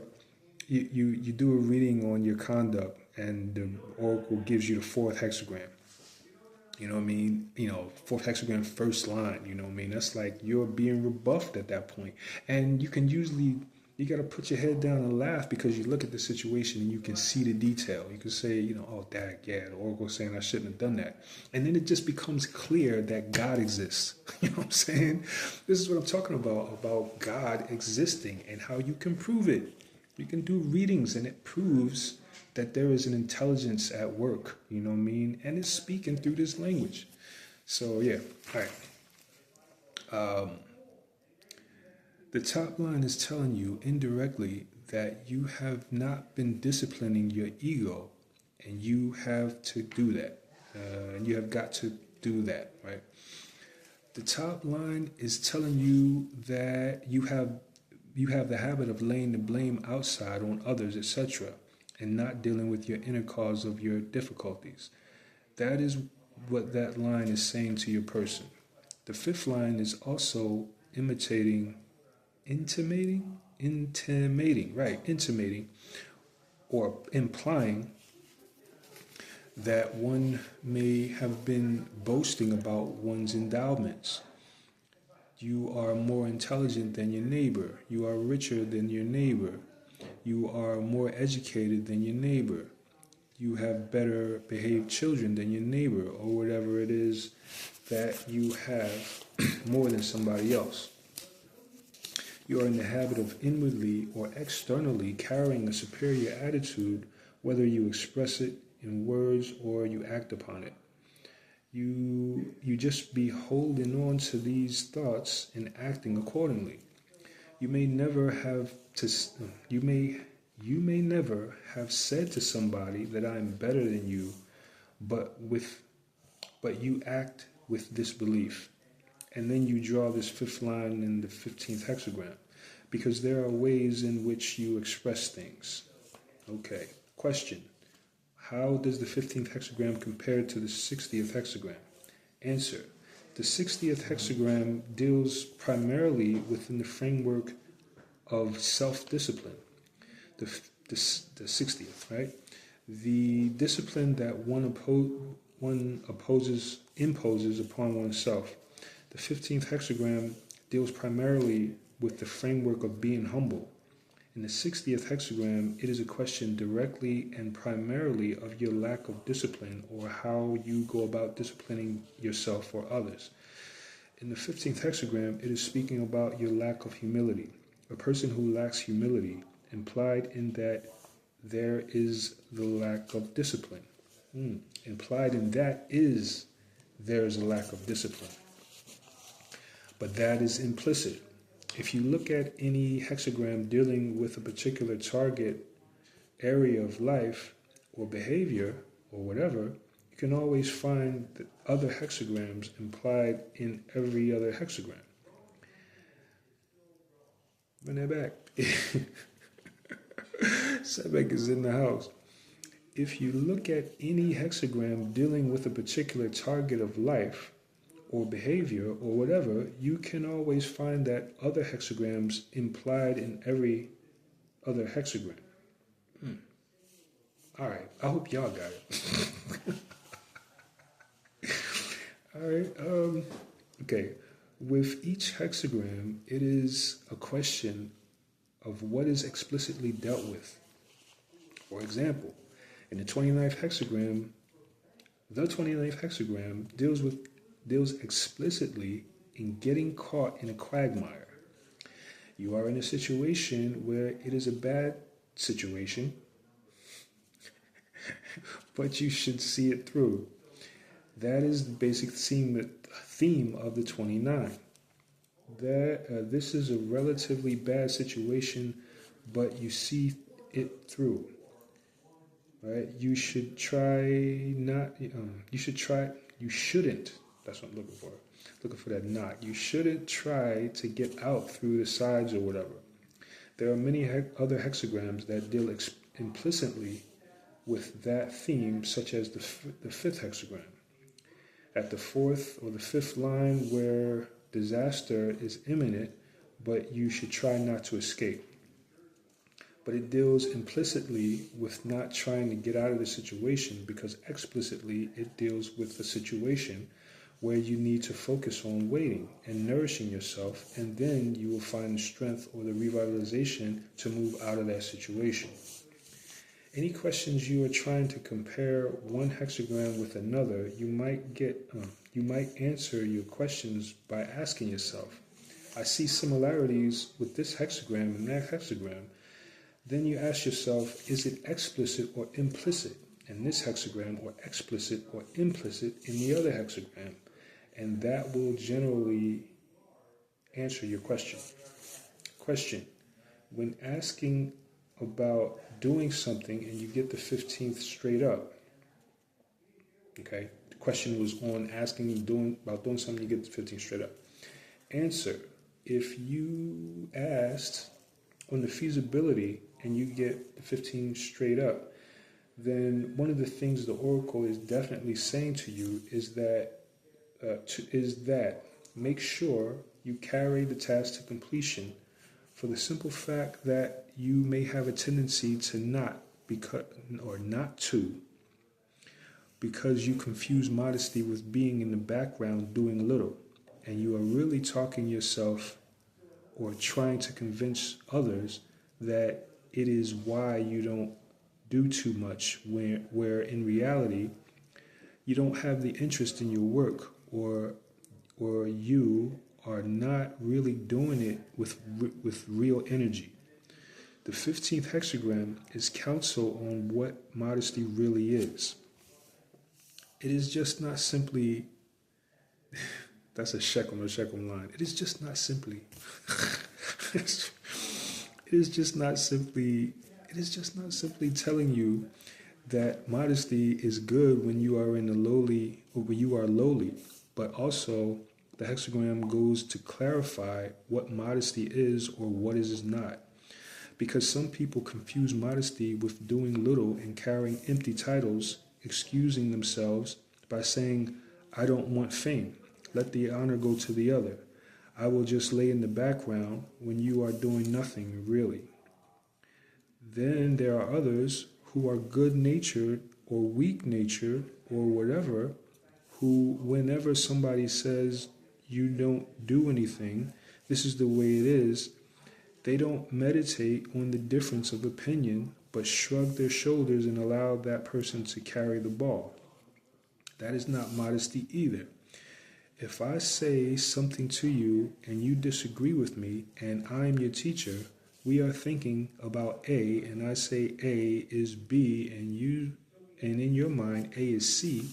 you do a reading on your conduct, and the oracle gives you the fourth hexagram. Fourth hexagram, first line, That's like you're being rebuffed at that point. And you got to put your head down and laugh, because you look at the situation and you can see the detail. You can say, oh, dang, yeah, the oracle's saying I shouldn't have done that. And then it just becomes clear that God exists. You know what I'm saying? This is what I'm talking about God existing and how you can prove it. You can do readings and it proves that there is an intelligence at work, And it's speaking through this language. So, yeah, all right. The top line is telling you indirectly that you have not been disciplining your ego, and you have to do that. And you have got to do that, right? The top line is telling you that you have the habit of laying the blame outside on others, etc., and not dealing with your inner cause of your difficulties. That is what that line is saying to your person. The fifth line is also intimating, or implying that one may have been boasting about one's endowments. You are more intelligent than your neighbor. You are richer than your neighbor. You are more educated than your neighbor. You have better behaved children than your neighbor, or whatever it is that you have more than somebody else. You are in the habit of inwardly or externally carrying a superior attitude, whether you express it in words or you act upon it. You just be holding on to these thoughts and acting accordingly. You may never have said to somebody that I am better than you, but you act with this belief. And then you draw this fifth line in the 15th hexagram, because there are ways in which you express things. Okay, question. How does the 15th hexagram compare to the 60th hexagram? Answer. The 60th hexagram deals primarily within the framework of self-discipline. The 60th, right? The discipline that one imposes upon oneself. The 15th hexagram deals primarily with the framework of being humble. In the 60th hexagram, it is a question directly and primarily of your lack of discipline, or how you go about disciplining yourself or others. In the 15th hexagram, it is speaking about your lack of humility. A person who lacks humility, implied in that there is the lack of discipline. Implied in that is there is a lack of discipline. But that is implicit. If you look at any hexagram dealing with a particular target area of life or behavior or whatever, you can always find the other hexagrams implied in every other hexagram. Run that back. Setback is in the house. If you look at any hexagram dealing with a particular target of life or behavior or whatever, you can always find that other hexagrams implied in every other hexagram. All right, I hope y'all got it. All right, okay. With each hexagram, it is a question of what is explicitly dealt with. For example, in the 29th hexagram, deals explicitly in getting caught in a quagmire. You are in a situation where it is a bad situation, but you should see it through. That is the basic theme of the 29. This is a relatively bad situation, but you see it through. Right? You should try not. You should try. You shouldn't. That's what I'm looking for. Looking for that not. You shouldn't try to get out through the sides or whatever. There are many other hexagrams that deal implicitly with that theme, such as the fifth hexagram. At the fourth or the fifth line where disaster is imminent, but you should try not to escape. But it deals implicitly with not trying to get out of the situation, because explicitly it deals with the situation where you need to focus on waiting and nourishing yourself, and then you will find the strength or the revitalization to move out of that situation. Any questions you are trying to compare one hexagram with another, you might answer your questions by asking yourself, I see similarities with this hexagram and that hexagram. Then you ask yourself, is it explicit or implicit in this hexagram, or explicit or implicit in the other hexagram? And that will generally answer your question. Question: when asking about doing something and you get the 15th straight up, okay, the question was on asking about doing something, you get the 15th straight up. Answer: if you asked on the feasibility and you get the 15 straight up, then one of the things the oracle is definitely saying to you is that make sure you carry the task to completion, for the simple fact that you may have a tendency to because you confuse modesty with being in the background doing little, and you are really talking yourself or trying to convince others that it is why you don't do too much, where in reality you don't have the interest in your work, or you are not really doing it with real energy. The 15th hexagram is counsel on what modesty really is. It is just not simply that's a shekel line. It is just not simply it is just not simply telling you that modesty is good when you are in the lowly, or when you are lowly, but also the hexagram goes to clarify what modesty is or what it is not. Because some people confuse modesty with doing little and carrying empty titles, excusing themselves by saying, I don't want fame. Let the honor go to the other. I will just lay in the background when you are doing nothing, really. Then there are others who are good-natured or weak-natured or whatever, who whenever somebody says you don't do anything, this is the way it is, they don't meditate on the difference of opinion, but shrug their shoulders and allow that person to carry the ball. That is not modesty either. If I say something to you and you disagree with me and I'm your teacher, we are thinking about A, and I say A is B, and in your mind A is C,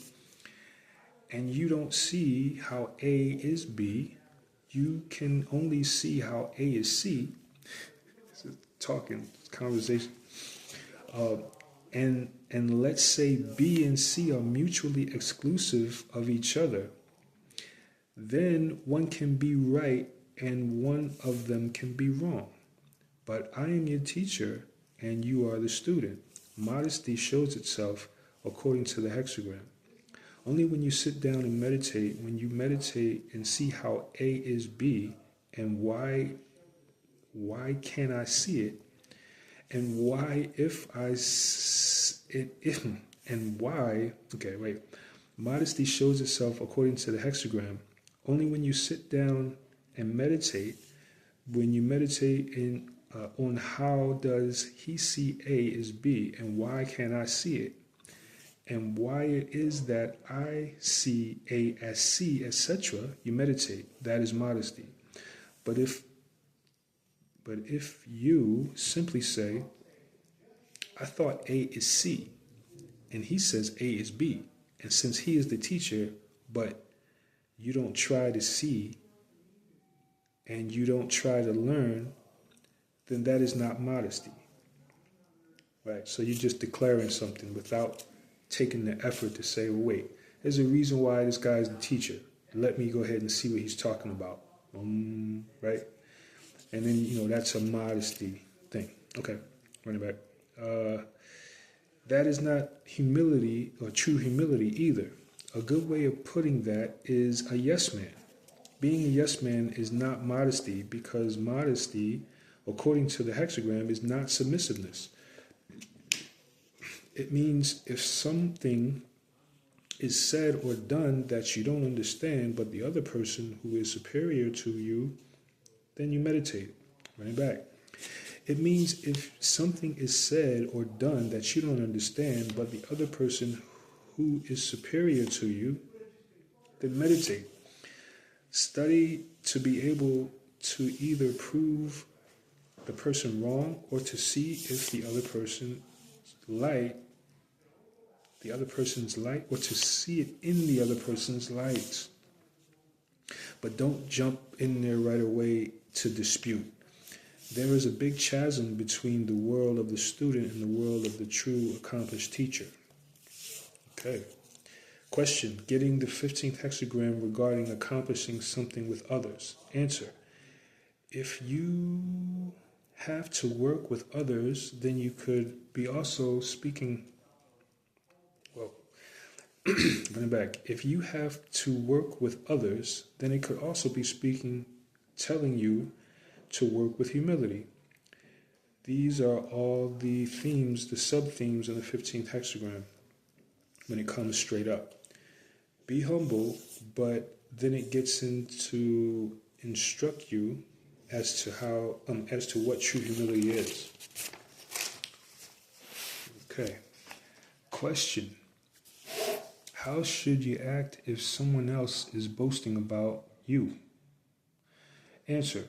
and you don't see how A is B, you can only see how A is C. This is talking, conversation. And let's say B and C are mutually exclusive of each other. Then one can be right and one of them can be wrong. But I am your teacher and you are the student. Modesty shows itself according to the hexagram. Only when you sit down and meditate, when you meditate and see how A is B, and why can't I see it, and why modesty shows itself according to the hexagram. Only when you sit down and meditate, when you meditate on how does he see A as B, and why can't I see it, and why it is that I see A as C, etc., you meditate. That is modesty. But if you simply say, I thought A is C, and he says A is B, and since he is the teacher, but you don't try to see and you don't try to learn, then that is not modesty. right? So you're just declaring something without taking the effort to say, well, wait, there's a reason why this guy's the teacher. Let me go ahead and see what he's talking about, right? And then, that's a modesty thing. Okay, run it back. That is not humility or true humility either. A good way of putting that is a yes man. Being a yes man is not modesty, because modesty, according to the hexagram, is not submissiveness. It means if something is said or done that you don't understand, but the other person who is superior to you, then you meditate. Run it back. It means if something is said or done that you don't understand, but the other person who is superior to you, then meditate. Study to be able to either prove the person wrong or to see if the other person's light, or to see it in the other person's light. But don't jump in there right away to dispute. There is a big chasm between the world of the student and the world of the true accomplished teacher. Okay. Question. Getting the 15th hexagram regarding accomplishing something with others. Answer. If you have to work with others, then you could be also speaking... Run it back. If you have to work with others, then it could also be telling you to work with humility. These are all the themes, the sub-themes of the 15th hexagram when it comes straight up. Be humble, but then it gets into instruct you as to what true humility is. Okay. Question. How should you act if someone else is boasting about you? Answer.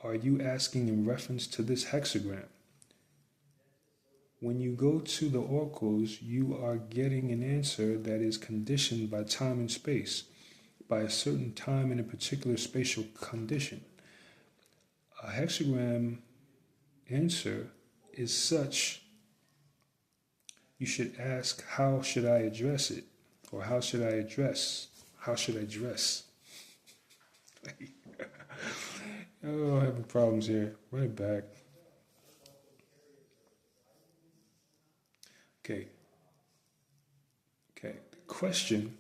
Are you asking in reference to this hexagram? When you go to the oracles, you are getting an answer that is conditioned by time and space, by a certain time in a particular spatial condition. A hexagram answer is such, you should ask, how should I address it? Or how should I dress? Oh, I'm having problems here. Run it back. Okay. The question,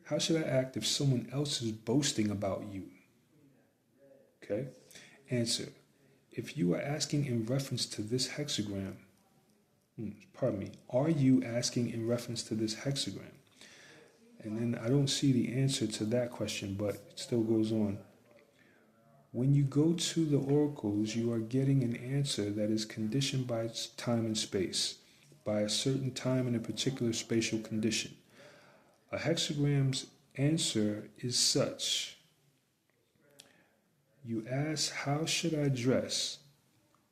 how should I act if someone else is boasting about you? Okay. Answer, if you are asking in reference to this hexagram, are you asking in reference to this hexagram? And then I don't see the answer to that question, but it still goes on. When you go to the oracles, you are getting an answer that is conditioned by time and space, by a certain time in a particular spatial condition. A hexagram's answer is such. You ask, how should I dress?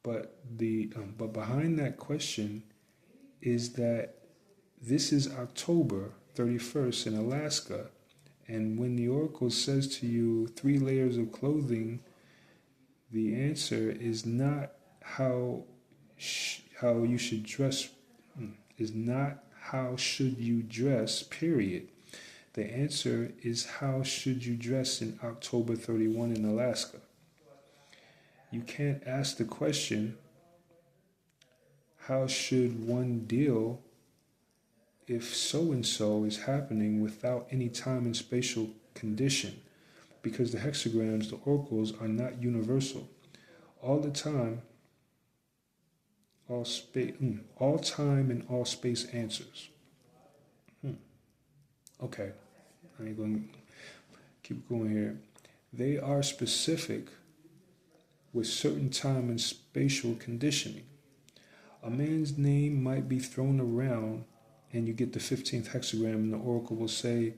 But behind that question is that this is October 31st in Alaska, and when the oracle says to you 3 layers of clothing, the answer is not how you should dress, is not how should you dress, period. The answer is how should you dress in October 31 in Alaska. You can't ask the question, how should one deal if so-and-so is happening without any time and spatial condition? Because the hexagrams, the oracles, are not universal. All the time, all time and all space answers. Okay, I ain't going to keep going here. They are specific with certain time and spatial conditioning. A man's name might be thrown around and you get the 15th hexagram and the oracle will say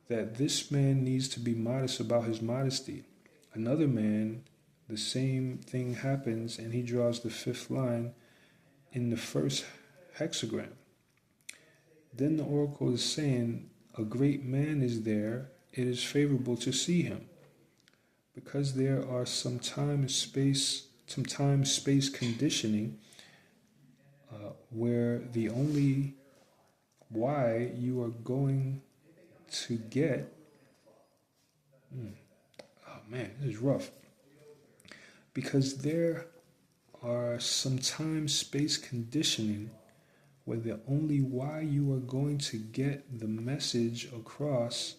that this man needs to be modest about his modesty. Another man, the same thing happens and he draws the 5th line in the 1st hexagram. Then the oracle is saying, a great man is there, it is favorable to see him. Because there are some time-space conditioning, where the only why you are going to get, oh man, this is rough, because there are some time-space conditioning where the only why you are going to get the message across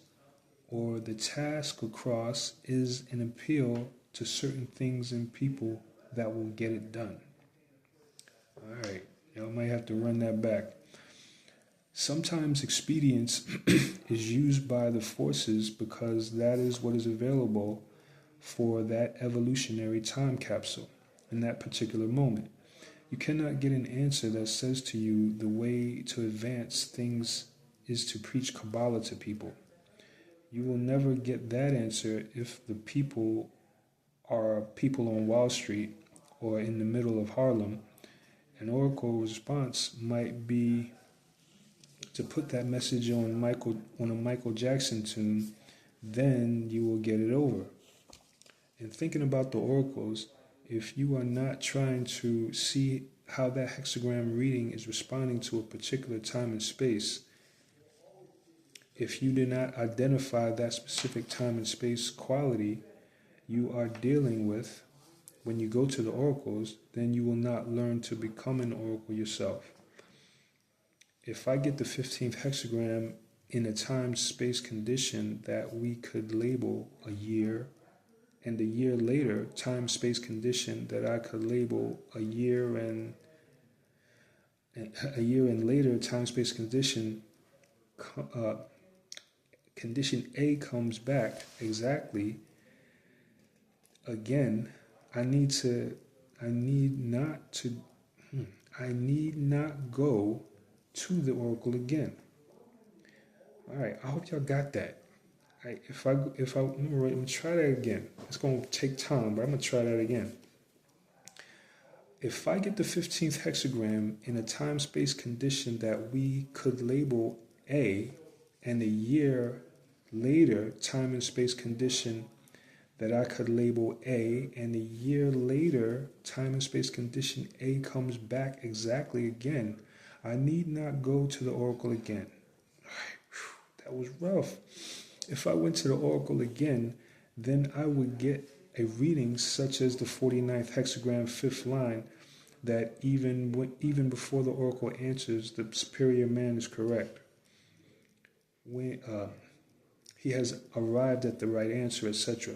or the task across is an appeal to certain things and people that will get it done. All right, y'all might have to run that back. Sometimes expedience is used by the forces because that is what is available for that evolutionary time capsule in that particular moment. You cannot get an answer that says to you the way to advance things is to preach Kabbalah to people. You will never get that answer if the people are people on Wall Street or in the middle of Harlem. An oracle response might be to put that message on a Michael Jackson tune, then you will get it over. And thinking about the oracles, if you are not trying to see how that hexagram reading is responding to a particular time and space, if you did not identify that specific time and space quality you are dealing with when you go to the oracles, then you will not learn to become an oracle yourself. If I get the 15th hexagram in a time-space condition that we could label a year, and a year later, time-space condition that I could label a year and later, time-space condition, condition A comes back exactly. Again, I need not go to the oracle again. All right, I hope y'all got that. All right, I'm gonna try that again. It's gonna take time, but I'm gonna try that again. If I get the 15th hexagram in a time-space condition that we could label A, and a year later time and space condition that I could label A, and a year later time and space condition A comes back exactly again, I need not go to the oracle again. That was rough. If I went to the oracle again, then I would get a reading such as the 49th hexagram 5th line, that even before the oracle answers, the superior man is correct. When he has arrived at the right answer, etc.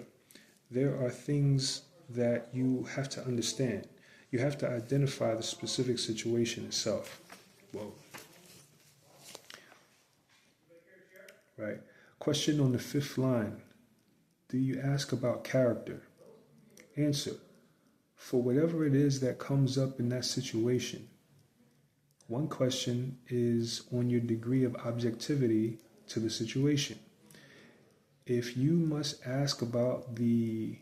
There are things that you have to understand. You have to identify the specific situation itself. Whoa. Right. Question on the 5th line. Do you ask about character? Answer. For whatever it is that comes up in that situation. One question is on your degree of objectivity to the situation. If you must ask about the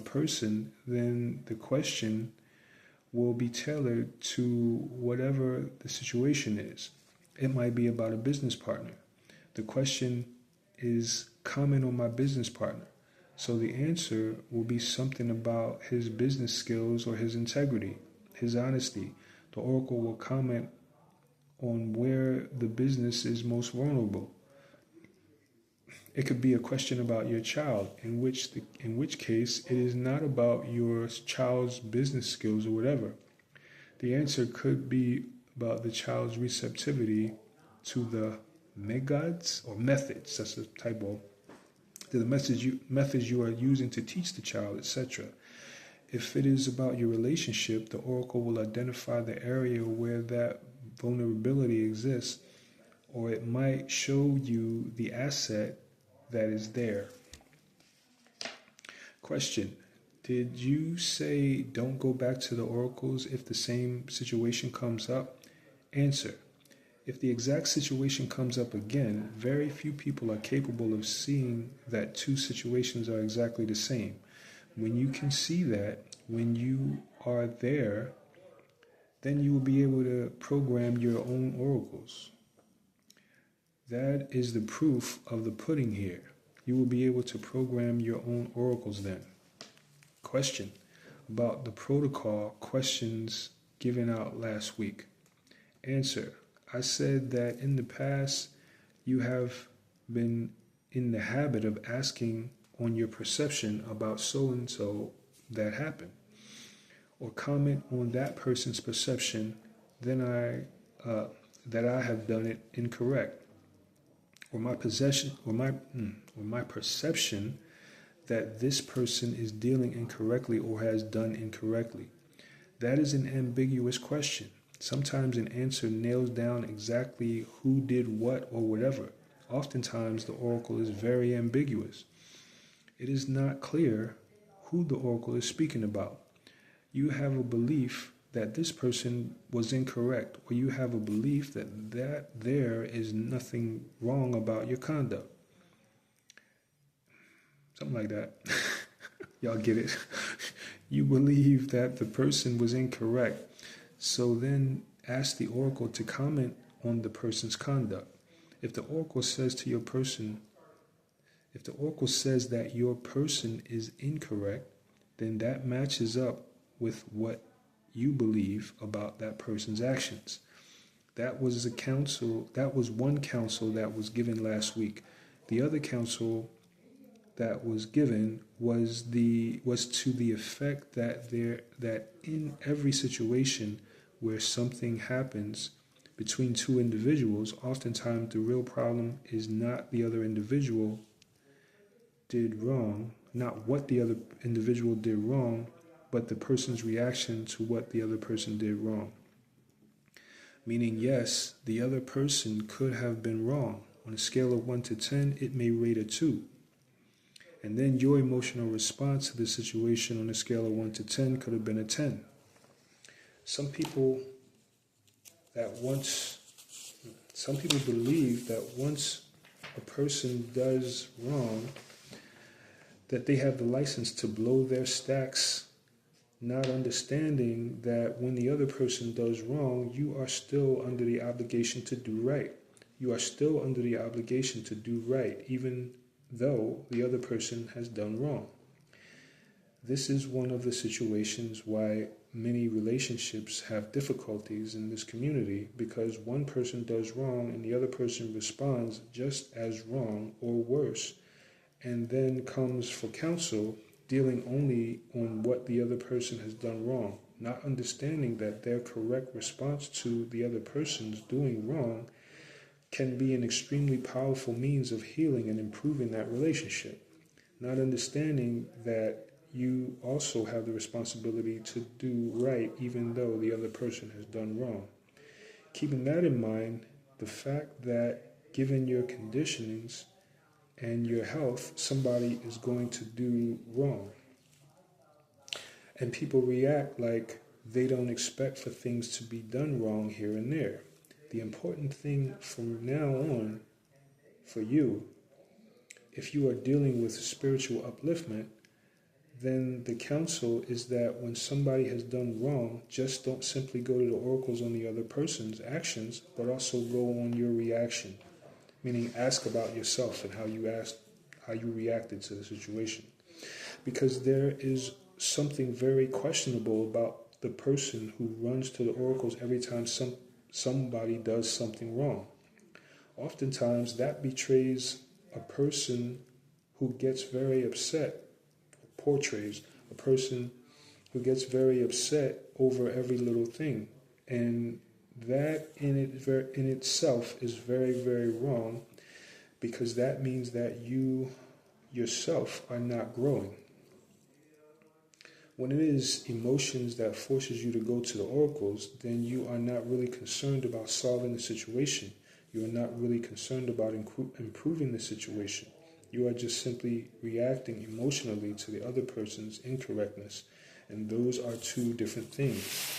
person, then the question will be tailored to whatever the situation is. It might be about a business partner. The question is, comment on my business partner. So the answer will be something about his business skills or his integrity, his honesty. The oracle will comment on where the business is most vulnerable. It could be a question about your child, in which case it is not about your child's business skills or whatever. The answer could be about the child's receptivity to the methods, that's a typo, to the methods you are using to teach the child, etc. If it is about your relationship, the oracle will identify the area where that vulnerability exists, or it might show you the asset that is there. Question. Did you say don't go back to the oracles if the same situation comes up? Answer. If the exact situation comes up again, very few people are capable of seeing that two situations are exactly the same. When you can see that, when you are there, then you will be able to program your own oracles. That is the proof of the pudding here. You will be able to program your own oracles then. Question. about the protocol questions given out last week. Answer: I said that in the past you have been in the habit of asking on your perception about so-and-so that happened, or comment on that person's perception, then that I have done it incorrect, or my perception that this person is dealing incorrectly or has done incorrectly. That is an ambiguous question. Sometimes an answer nails down exactly who did what or whatever. Oftentimes the oracle is very ambiguous. It is not clear who the oracle is speaking about. You have a belief that this person was incorrect, or you have a belief that there is nothing wrong about your conduct. Something like that. Y'all get it. You believe that the person was incorrect. So then ask the oracle to comment on the person's conduct. If the oracle says that your person is incorrect, then that matches up with what you believe about that person's actions. That was one counsel that was given last week. The other counsel that was given was to the effect that in every situation where something happens between two individuals, oftentimes the real problem is not the other individual did wrong, not what the other individual did wrong, but the person's reaction to what the other person did wrong. Meaning, yes, the other person could have been wrong. On a scale of 1 to 10, it may rate a 2. And then your emotional response to the situation on a scale of 1 to 10 could have been a 10. Some people believe that once a person does wrong, that they have the license to blow their stacks, not understanding that when the other person does wrong, you are still under the obligation to do right. You are still under the obligation to do right, even though the other person has done wrong. This is one of the situations why many relationships have difficulties in this community, because one person does wrong and the other person responds just as wrong or worse, and then comes for counsel dealing only on what the other person has done wrong, not understanding that their correct response to the other person's doing wrong can be an extremely powerful means of healing and improving that relationship. Not understanding that you also have the responsibility to do right even though the other person has done wrong. Keeping that in mind, the fact that given your conditionings and your health, somebody is going to do wrong. And people react like they don't expect for things to be done wrong here and there. The important thing from now on for you, if you are dealing with spiritual upliftment, then the counsel is that when somebody has done wrong, just don't simply go to the oracles on the other person's actions, but also go on your reaction. Meaning ask about yourself and how you reacted to the situation. Because there is something very questionable about the person who runs to the oracles every time somebody does something wrong. Oftentimes that betrays a person who gets very upset, portrays a person who gets very upset over every little thing. And that in itself is very, very wrong, because that means that you yourself are not growing. When it is emotions that forces you to go to the oracles, then you are not really concerned about solving the situation. You are not really concerned about improving the situation. You are just simply reacting emotionally to the other person's incorrectness. And those are two different things.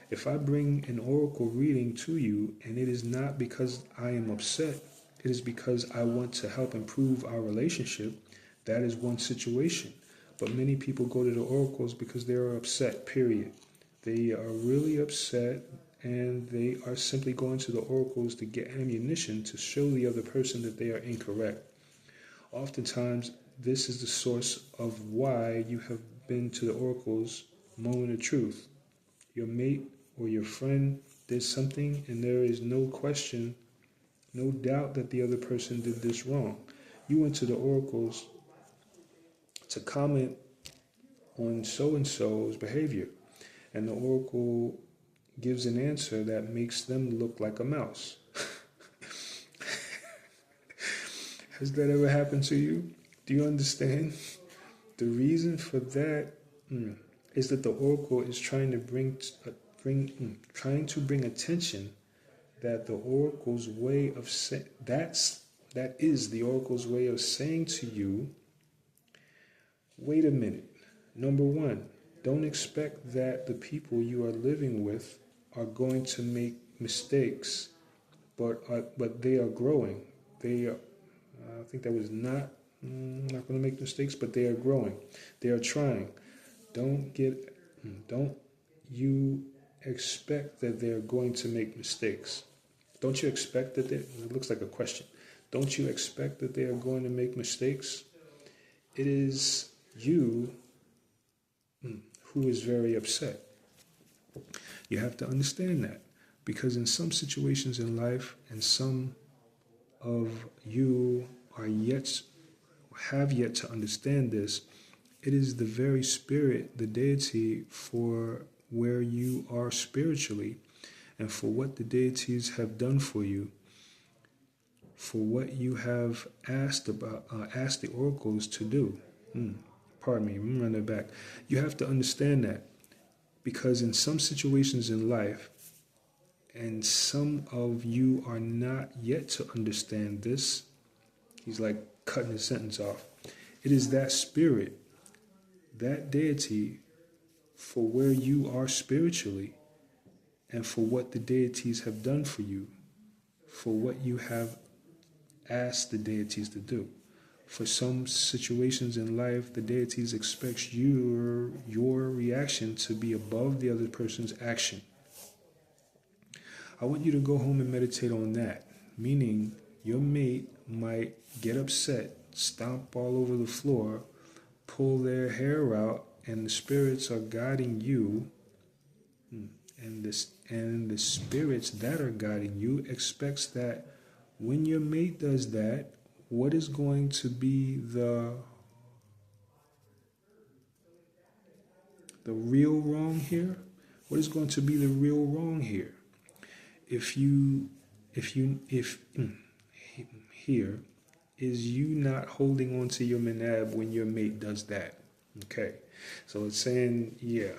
If I bring an oracle reading to you, and it is not because I am upset, it is because I want to help improve our relationship, that is one situation. But many people go to the oracles because they are upset, period. They are really upset, and they are simply going to the oracles to get ammunition to show the other person that they are incorrect. Oftentimes, this is the source of why you have been to the oracle's moment of truth. Your mate or your friend did something and there is no question, no doubt that the other person did this wrong. You went to the oracles to comment on so-and-so's behavior, and the oracle gives an answer that makes them look like a mouse. Has that ever happened to you? Do you understand? The reason for that is that the oracle is trying to bring attention that the oracle's way of that is the oracle's way of saying to you, wait a minute. Number one, don't expect that the people you are living with are going to make mistakes, but they are growing. I think that was not going to make mistakes, but they are growing. They are trying. Don't you expect that they are going to make mistakes. Don't you expect that it looks like a question. Don't you expect that they are going to make mistakes? It is you who is very upset. You have to understand that, because in some situations in life, and some of you have yet to understand this, it is the very spirit, the deity, for where you are spiritually, and for what the deities have done for you, for what you have asked the oracles to do. Pardon me, let me run that back. You have to understand that, because in some situations in life, and some of you are not yet to understand this, he's like cutting his sentence off. It is that spirit, that deity, for where you are spiritually, and for what the deities have done for you, for what you have asked the deities to do. For some situations in life, the deities expect your reaction to be above the other person's action. I want you to go home and meditate on that, meaning your mate might get upset, stomp all over the floor, pull their hair out, and the spirits are guiding you, and the spirits that are guiding you expects that when your mate does that, what is going to be the real wrong here? What is going to be the real wrong here? If here is you not holding on to your manab when your mate does that. Okay, so it's saying, yeah,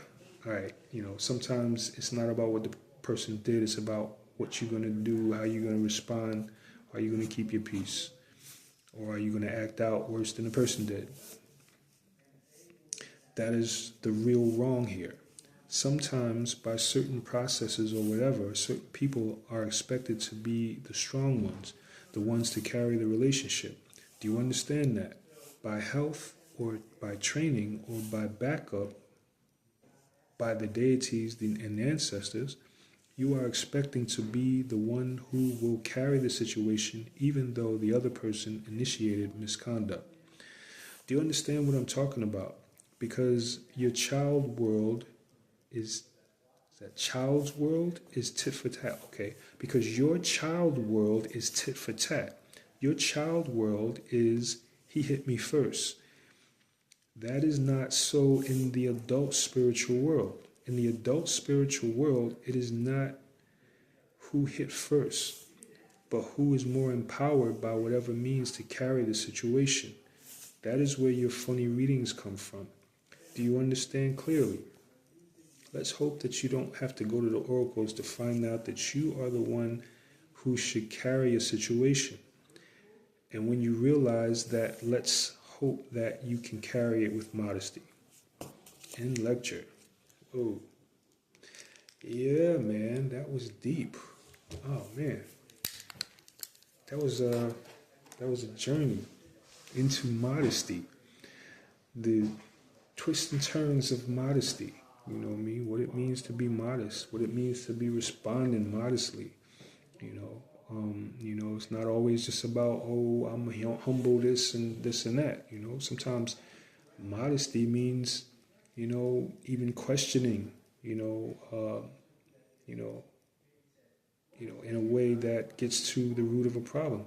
all right, sometimes it's not about what the person did, it's about what you're going to do, how you're going to respond. Are you going to keep your peace? Or are you going to act out worse than the person did? That is the real wrong here. Sometimes by certain processes or whatever, certain people are expected to be the strong ones, the ones to carry the relationship. Do you understand that? By health or by training or by backup, by the deities and ancestors, you are expecting to be the one who will carry the situation even though the other person initiated misconduct. Do you understand what I'm talking about? Because your child world is child's world is tit for tat, okay? Because your child world is tit for tat. Your child world is he hit me first. That is not so in the adult spiritual world. In the adult spiritual world, it is not who hit first, but who is more empowered by whatever means to carry the situation. That is where your funny readings come from. Do you understand clearly? Let's hope that you don't have to go to the oracles to find out that you are the one who should carry a situation. And when you realize that, let's hope that you can carry it with modesty. End lecture. Oh, yeah, man, that was deep. Oh man, that was a journey into modesty, the twists and turns of modesty. You know me, what it means to be modest, what it means to be responding modestly. It's not always just about, oh, I'm humble this and that. Sometimes modesty means you know, even questioning, you know, in a way that gets to the root of a problem,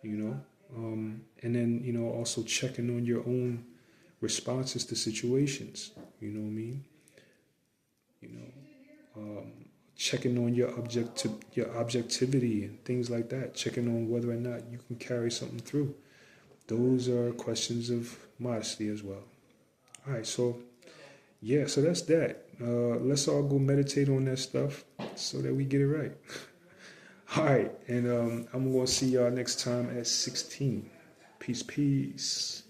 you know, and then, you know, also checking on your own responses to situations, you know what I mean? You know, checking on your objectivity and things like that, checking on whether or not you can carry something through. Those are questions of modesty as well. All right, so yeah, so that's that. Let's all go meditate on that stuff so that we get it right. All right, and I'm going to see y'all next time at 16. Peace, peace.